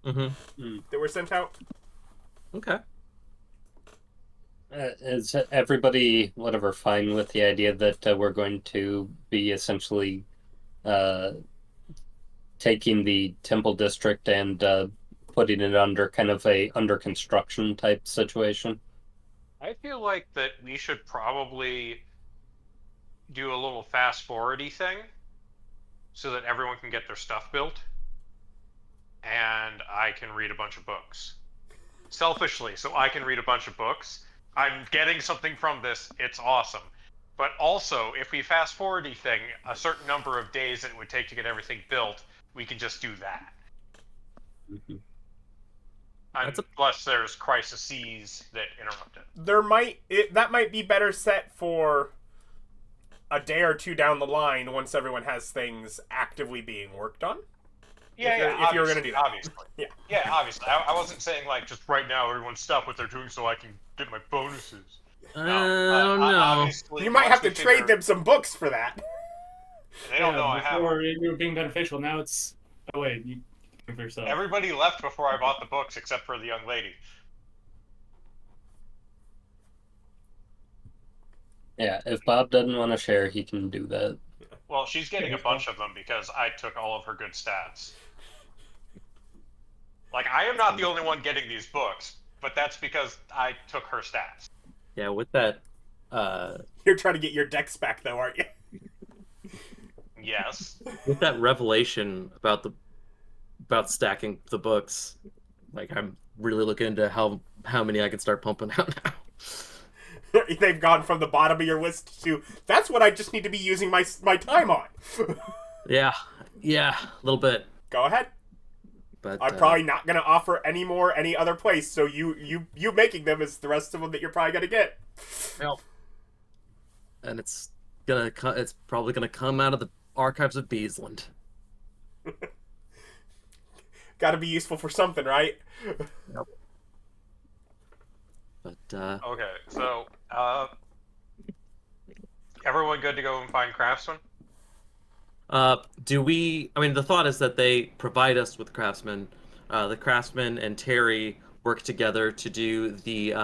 that were sent out. Okay. Is everybody, whatever, fine with the idea that we're going to be essentially taking the temple district and putting it under kind of a under construction type situation? I feel like that we should probably do a little fast forwardy thing so that everyone can get their stuff built and I can read a bunch of books. Selfishly, so I can read a bunch of books. I'm getting something from this. It's awesome. But also, if we fast forwardy thing a certain number of days that it would take to get everything built, we can just do that. Mm-hmm. Unless there's crises that interrupt it. That might be better set for a day or two down the line once everyone has things actively being worked on. Yeah, if you're going to do that. Obviously. Yeah, obviously. I wasn't saying, like, just right now everyone stop what they're doing so I can get my bonuses. I don't know. You might have to trade them some books for that. They don't know I have them. Before you were being beneficial, now it's... Oh wait, you think for yourself. Everybody left before I bought the books except for the young lady. Yeah, if Bob doesn't want to share, he can do that. Well, she's getting a bunch of them because I took all of her good stats. Like, I am not the only one getting these books, but that's because I took her stats. Yeah, with that, You're trying to get your decks back, though, aren't you? Yes. with that revelation about stacking the books, like I'm really looking into how many I can start pumping out now. They've gone from the bottom of your list to, that's what I just need to be using my time on. Yeah, a little bit. Go ahead. But I'm probably not going to offer any more any other place, so you making them is the rest of them that you're probably going to get. well, and it's probably gonna come out of the archives of Beesland. Got to be useful for something, right? Yep. But Okay, so, everyone good to go and find craftsmen? do we? I mean, the thought is that they provide us with craftsmen. The craftsmen and Terry work together to do the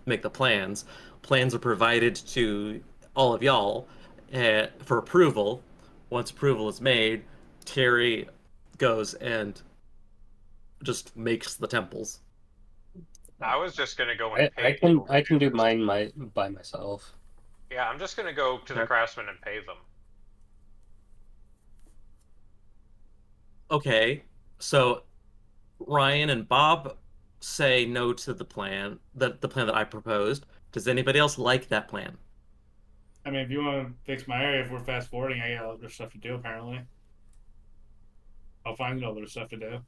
make the plans. Plans are provided to all of y'all for approval. Once approval is made, Terry goes and just makes the temples. I was just gonna go and I pay can people. I can do mine by myself. Yeah, I'm just gonna go to the Okay. craftsman and pay them. Okay, so Ryan and Bob say no to the plan, the plan that I proposed. Does anybody else like that plan? I mean, if you want to fix my area, if we're fast forwarding, I got other stuff to do. Apparently, I'll find other stuff to do.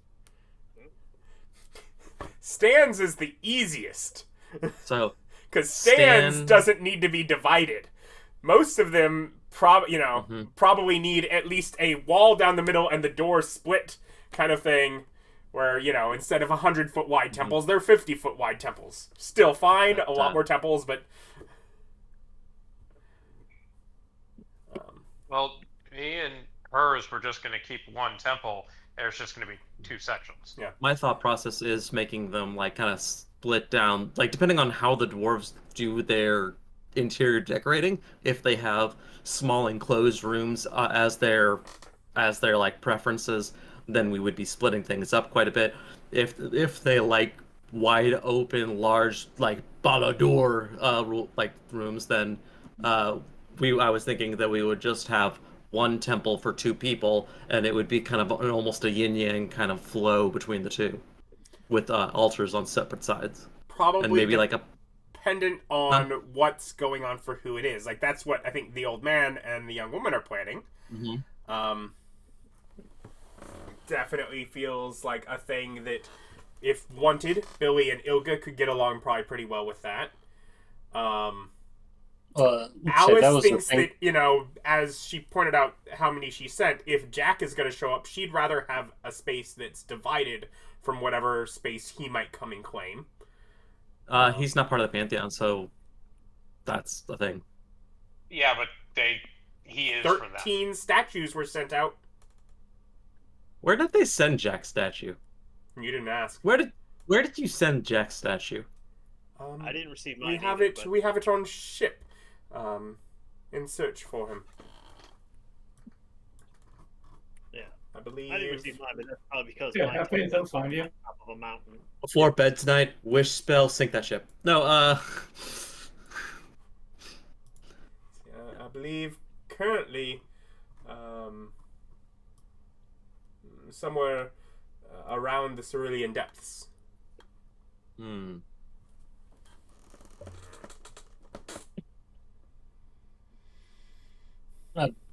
Stan's is the easiest. So Because Stan's Stan- doesn't need to be divided. Most of them Mhm. probably need at least a wall down the middle and the door split kind of thing, where instead of 100-foot wide temples, they're 50-foot wide temples. Still fine, a lot more temples, but Well, me and hers were just gonna keep one temple. There's just gonna be 2 sections. Yeah. my thought process is making them like kind of split down, like depending on how the dwarves do their interior decorating. If they have small enclosed rooms as their like preferences, then we would be splitting things up quite a bit. If they like wide open, large like Baladur like rooms, then I was thinking that we would just have one temple for 2 people, and it would be kind of almost a yin yang kind of flow between the two, with altars on separate sides, probably and maybe like a dependent on what's going on for who it is. Like, that's what I think the old man and the young woman are planning. Definitely feels like a thing that, if wanted, Billy and Ilga could get along probably pretty well with that. So that Alice was the thinks thing. that, as she pointed out how many she sent, if Jack is going to show up, she'd rather have a space that's divided from whatever space he might come and claim. he's not part of the pantheon, so that's the thing. Yeah, but he is for that. 13 statues were sent out. Where did they send Jack's statue? You didn't ask. Where did you send Jack's statue? I didn't receive mine. We have either, it. but- We have it on ship, in search for him. Yeah. I believe. I didn't receive mine, but that's probably because Yeah, mine have faith was they'll on find you. top of a mountain. Before bed tonight, wish spell, sink that ship. No, I believe currently, somewhere around the Cerulean depths.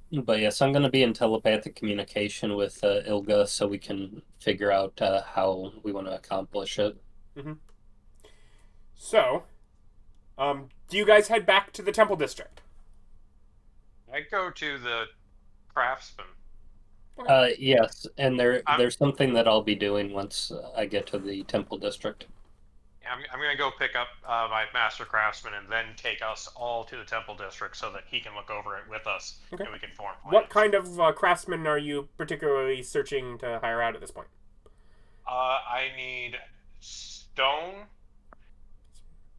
But yes, I'm going to be in telepathic communication with Ilga so we can figure out how we want to accomplish it. So, do you guys head back to the Temple District? I go to the craftsman. Yes, and there's something that I'll be doing once I get to the Temple District. I'm going to go pick up my master craftsman and then take us all to the temple district so that he can look over it with us and we can form plans. What kind of craftsman are you particularly searching to hire out at this point? I need stone.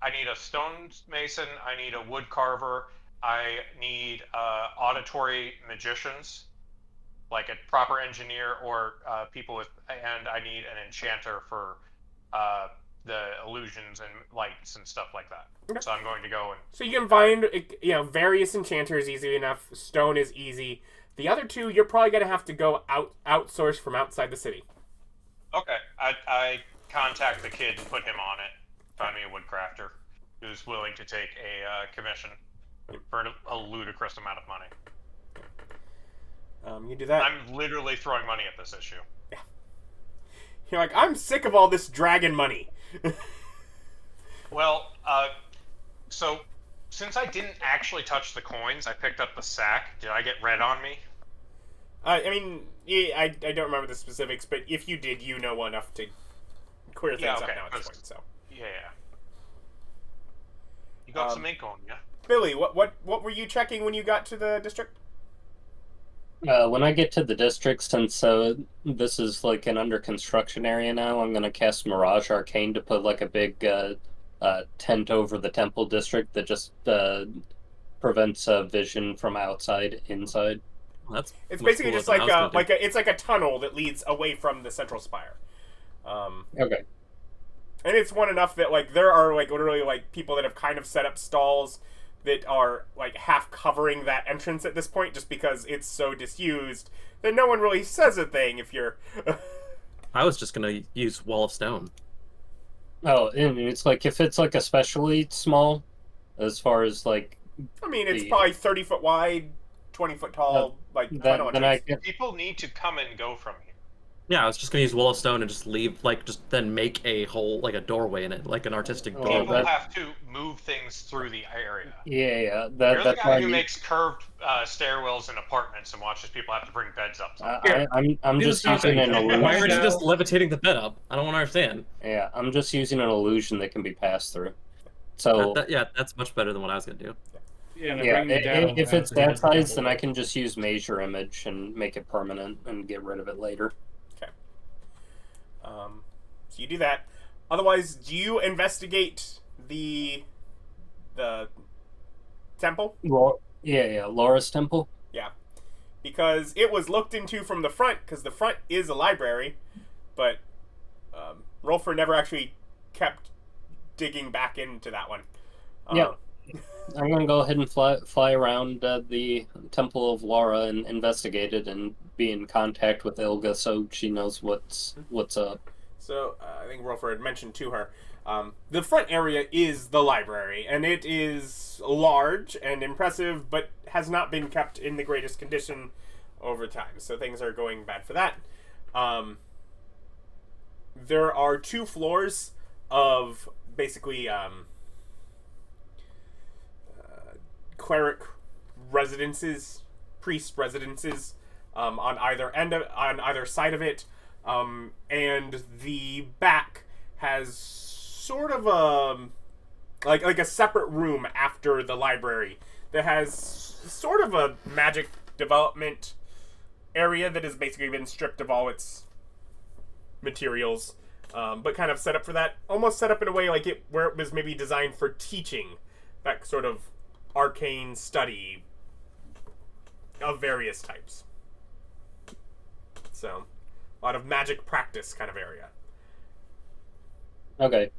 I need a stone mason. I need a wood carver. I need auditory magicians, like a proper engineer or people with, and I need an enchanter for the illusions and lights and stuff like that. Okay. So I'm going to go and... So you can find, various enchanters easy enough. Stone is easy. The other 2, you're probably going to have to go outsource from outside the city. Okay. I contact the kid and put him on it. Find me a woodcrafter who's willing to take a commission for a ludicrous amount of money. You do that. I'm literally throwing money at this issue. You're like, I'm sick of all this dragon money. Well, so since I didn't actually touch the coins, I picked up the sack. Did I get red on me? I mean, I don't remember the specifics, but if you did, you know enough to clear things up now at this point. So, yeah. You got some ink on, yeah? Billy, what were you checking when you got to the district? When I get to the district, since this is like an under construction area now, I'm going to cast Mirage Arcane to put like a big tent over the temple district that just prevents vision from outside inside. That's It's much basically cooler just than I was gonna do. it's like a tunnel that leads away from the central spire. Okay. And it's one enough that, like, there are, like, literally, like, people that have kind of set up stalls that are, like, half covering that entrance at this point just because it's so disused that no one really says a thing if you're... I was just gonna use Wall of Stone. Oh, and it's like if it's like especially small, as far as like. I mean, it's probably 30 foot wide, 20 foot tall, like, final Then I entrance. get. People need to come and go from here. Yeah, I was just gonna use Wall of Stone and just leave, like, just then make a hole, like a doorway in it, like an artistic Oh, People doorway. have to move things through the area. Yeah. You're the That's guy why. who makes curved stairwells in apartments and watches people have to bring beds up. I'm Do just something. using an Why aren't you illusion. just levitating the bed up? I don't understand. Yeah, I'm just using an illusion that can be passed through. So Yeah, that's much better than what I was gonna do. Yeah, and yeah, bring me down if it's after that he does the size, then double I can just use Measure Image and make it permanent and get rid of it later. So you do that. Otherwise, do you investigate the temple? Laura's Temple. Yeah. Because it was looked into from the front, because the front is a library, but Rolfur never actually kept digging back into that one. Yeah. I'm gonna go ahead and fly around the Temple of Laura and investigate it and be in contact with Ilga so she knows what's up. So, I think Rolfur had mentioned to her, the front area is the library, and it is large and impressive, but has not been kept in the greatest condition over time. So things are going bad for that. There are 2 floors of basically cleric residences, priest residences, on either side of it. And the back has sort of a like a separate room after the library that has sort of a magic development area that has basically been stripped of all its materials, but kind of set up for that. Almost set up in a way like where it was maybe designed for teaching, that sort of arcane study of various types. So, a lot of magic practice kind of area. Okay.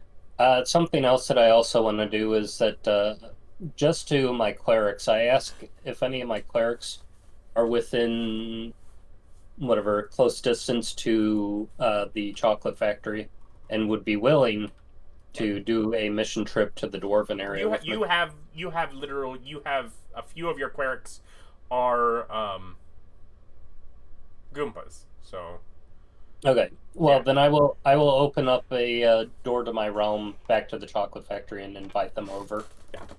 Something else that I also want to do is that just to my clerics, I ask if any of my clerics are within whatever close distance to the chocolate factory and would be willing to do a mission trip to the Dwarven area. You have a few of your clerics are Goombas, so. Okay. Well, Yeah. then I will open up a door to my realm back to the chocolate factory and invite them over. Yeah, and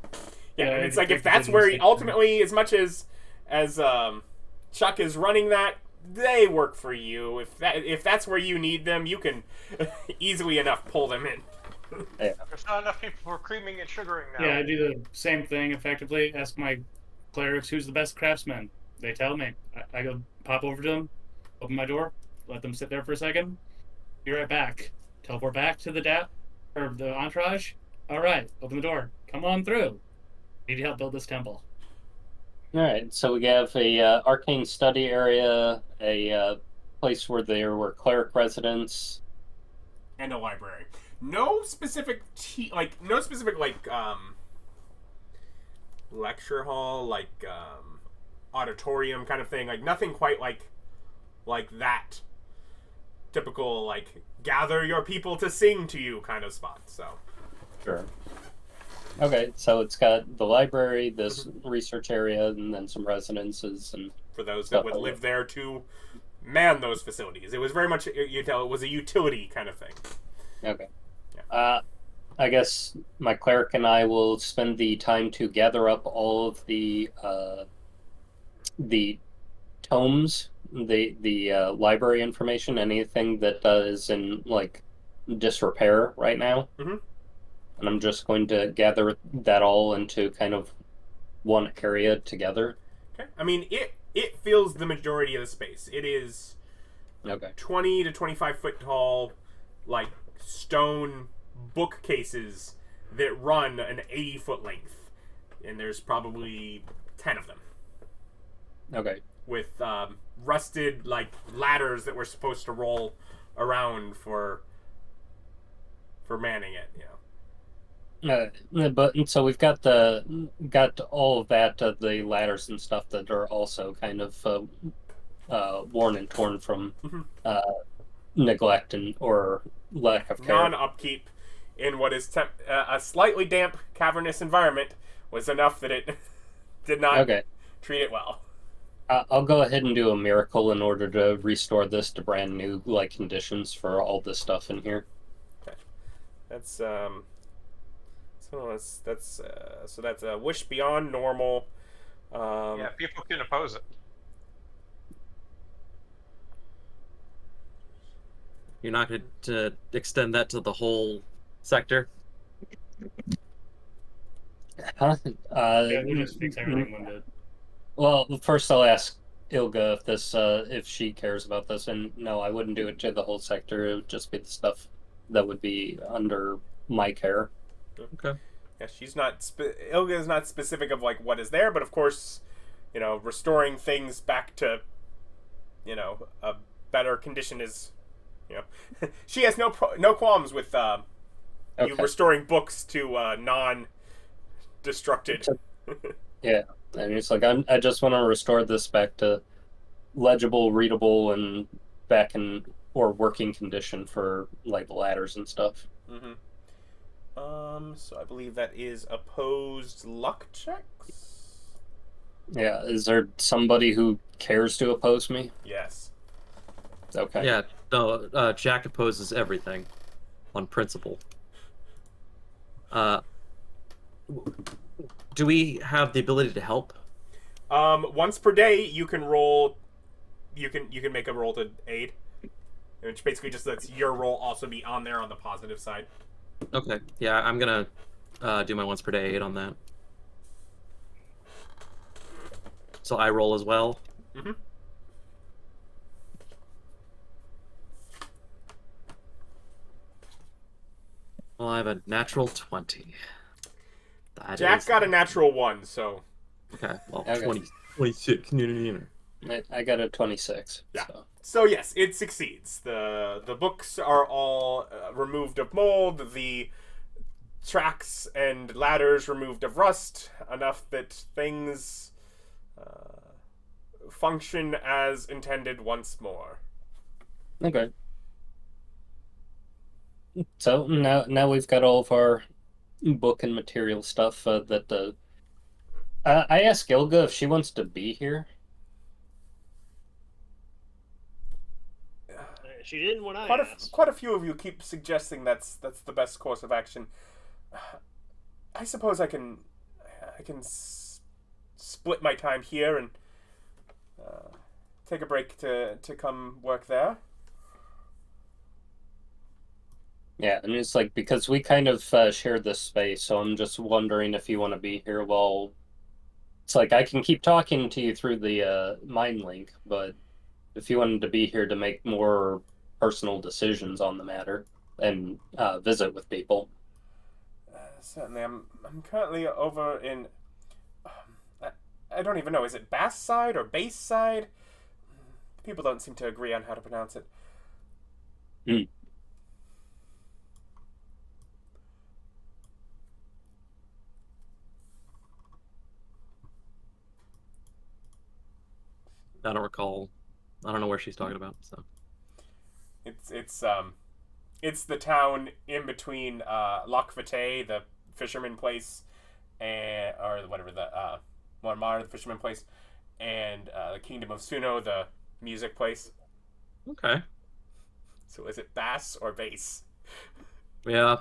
Yeah, it's like if it that's didn't where stick to ultimately, as much as Chuck is running that, they work for you. If that's where you need them, you can easily enough pull them in. There's not enough people for creaming and sugaring now. Yeah, I do the same thing effectively. Ask my clerics who's the best craftsman. They tell me. I go pop over to them, open my door, let them sit there for a second. Be right back. Teleport back to the entourage. All right, open the door. Come on through. Need to help build this temple. All right. So we have a arcane study area, a place where there were cleric residents, And a library. No specific lecture hall, auditorium kind of thing. Like nothing quite like that typical gather your people to sing to you kind of spot. So Sure. Okay, so it's got the library, this research area, and then some residences and for those Stuff that would like live there to man those facilities, it was very much it was a utility kind of thing. okay. Yeah. I guess my cleric and I will spend the time to gather up all of the tomes, the library information, anything that is in disrepair right now. Mhm. And I'm just going to gather that all into kind of one area together. Okay. I mean, it fills the majority of the space. It is Okay. 20 to 25 foot tall, stone bookcases that run an 80-foot length, and there's probably 10 of them Okay. with rusted ladders that were supposed to roll around for manning it. You know. But and so we've got all of that, the ladders and stuff that are also kind of worn and torn from Mhm. neglect or lack of care. Non-upkeep in what is a slightly damp, cavernous environment was enough that it did not Okay. treat it well. I'll go ahead and do a miracle in order to restore this to brand new conditions for all this stuff in here. That's so that's a wish beyond normal. Yeah, people can oppose it. You're not going to extend that to the whole sector? Huh? Yeah, we'll just fix everything one day. Well, first I'll ask Ilga if she cares about this, and no, I wouldn't do it to the whole sector. It would just be the stuff that would be under my care. Okay. Yeah, she's not. Ilga is not specific of like what is there, but of course, you know, restoring things back to, you know, a better condition is, you know, she has no qualms with you Okay. restoring books to non-destructed. Yeah, and it's like I just want to restore this back to legible, readable, and back in or working condition for like the ladders and stuff. Mm-hmm. So I believe that is opposed luck checks. Yeah, is there somebody who cares to oppose me? Yes. Okay. Yeah, no, Jack opposes everything on principle. Do we have the ability to help? Once per day, you can roll. You can make a roll to aid, which basically just lets your roll also be on there on the positive side. Okay, yeah, I'm gonna do my once per day aid on that. So I roll as well. Mm-hmm. Well, I have a natural 20. Jack got a natural 1, so Okay, well, Okay. 26. I got a 26. Yeah. So. yes, it succeeds. The books are all removed of mold. The tracks and ladders removed of rust, enough that things function as intended once more. Okay. So now we've got all of our book and material stuff that I asked Ilga if she wants to be here. She didn't when I Quite asked. a few of you keep suggesting that's the best course of action. I suppose I can split my time here and take a break to come work there. Yeah, and it's like because we kind of share this space, so I'm just wondering if you want to be here. Well, it's like I can keep talking to you through the mind link, but if you wanted to be here to make more personal decisions on the matter and visit with people. Certainly, I'm currently over in. I don't even know. Is it Bass side or Base side? People don't seem to agree on how to pronounce it. Mm. I don't recall. I don't know where she's talking about. So It's the town in between Lac Vitae, the fisherman place, and or whatever the Mormar, the fisherman place, and the Kingdom of Suno, the music place. okay. So is it Bass or Bass? Yeah.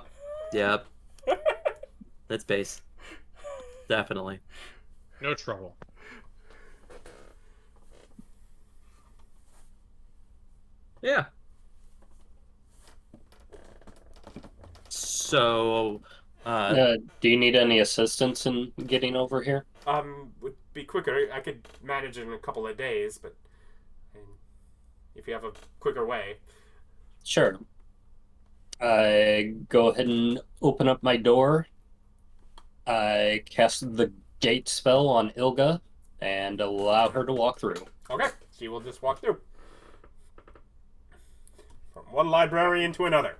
That's base. Definitely. No trouble. Yeah. So, Do you need any assistance in getting over here? Would be quicker. I could manage it in a couple of days, but if you have a quicker way. Sure. I go ahead and open up my door. I cast the gate spell on Ilga and allow her to walk through. Okay, she will just walk through. From one librarian to another.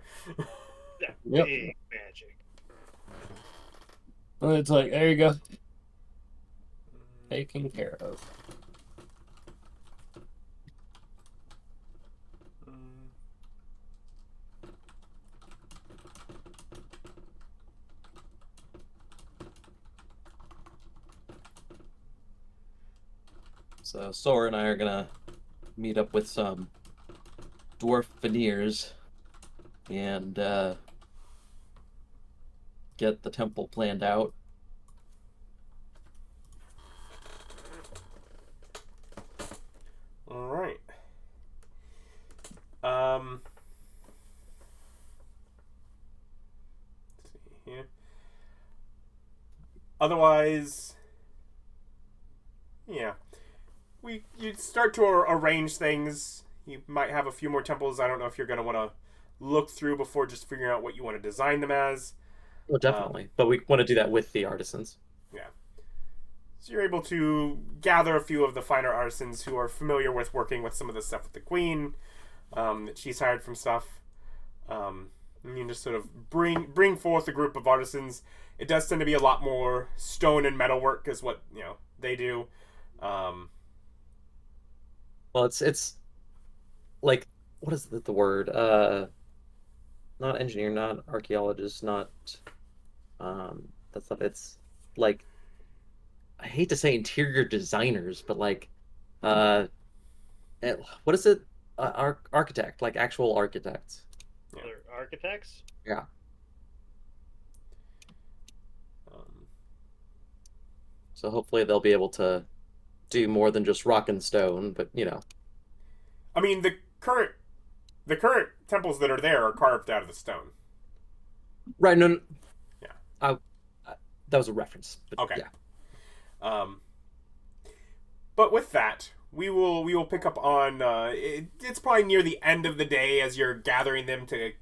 Yep. Big magic. Well, it's like, there you go. Taken care of. So Sora and I are gonna meet up with some dwarf veneers and get the temple planned out. All right. Let's see here. Otherwise, yeah, you start to arrange things. You might have a few more temples. I don't know if you're going to want to look through before just figuring out what you want to design them as. Well, definitely, but we want to do that with the artisans. Yeah. So you're able to gather a few of the finer artisans who are familiar with working with some of the stuff with the queen that she's hired from stuff. And you just sort of bring forth a group of artisans. It does tend to be a lot more stone and metal work is what they do. Well, it's like, what is the word? Not engineer, not archaeologist, not that stuff. It's like, I hate to say interior designers, but like, what is it? Architect, like actual architects. Yeah. They're architects? Yeah. So hopefully they'll be able to do more than just rock and stone, but I mean, the current temples that are there are carved out of the stone. Right? No. Yeah. That was a reference. But Okay. Yeah. But with that, we will pick up on. It's probably near the end of the day as you're gathering them to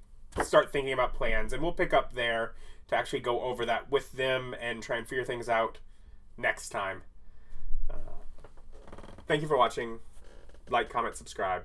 start thinking about plans, and we'll pick up there to actually go over that with them and try and figure things out next time. Thank you for watching. Like, comment, subscribe.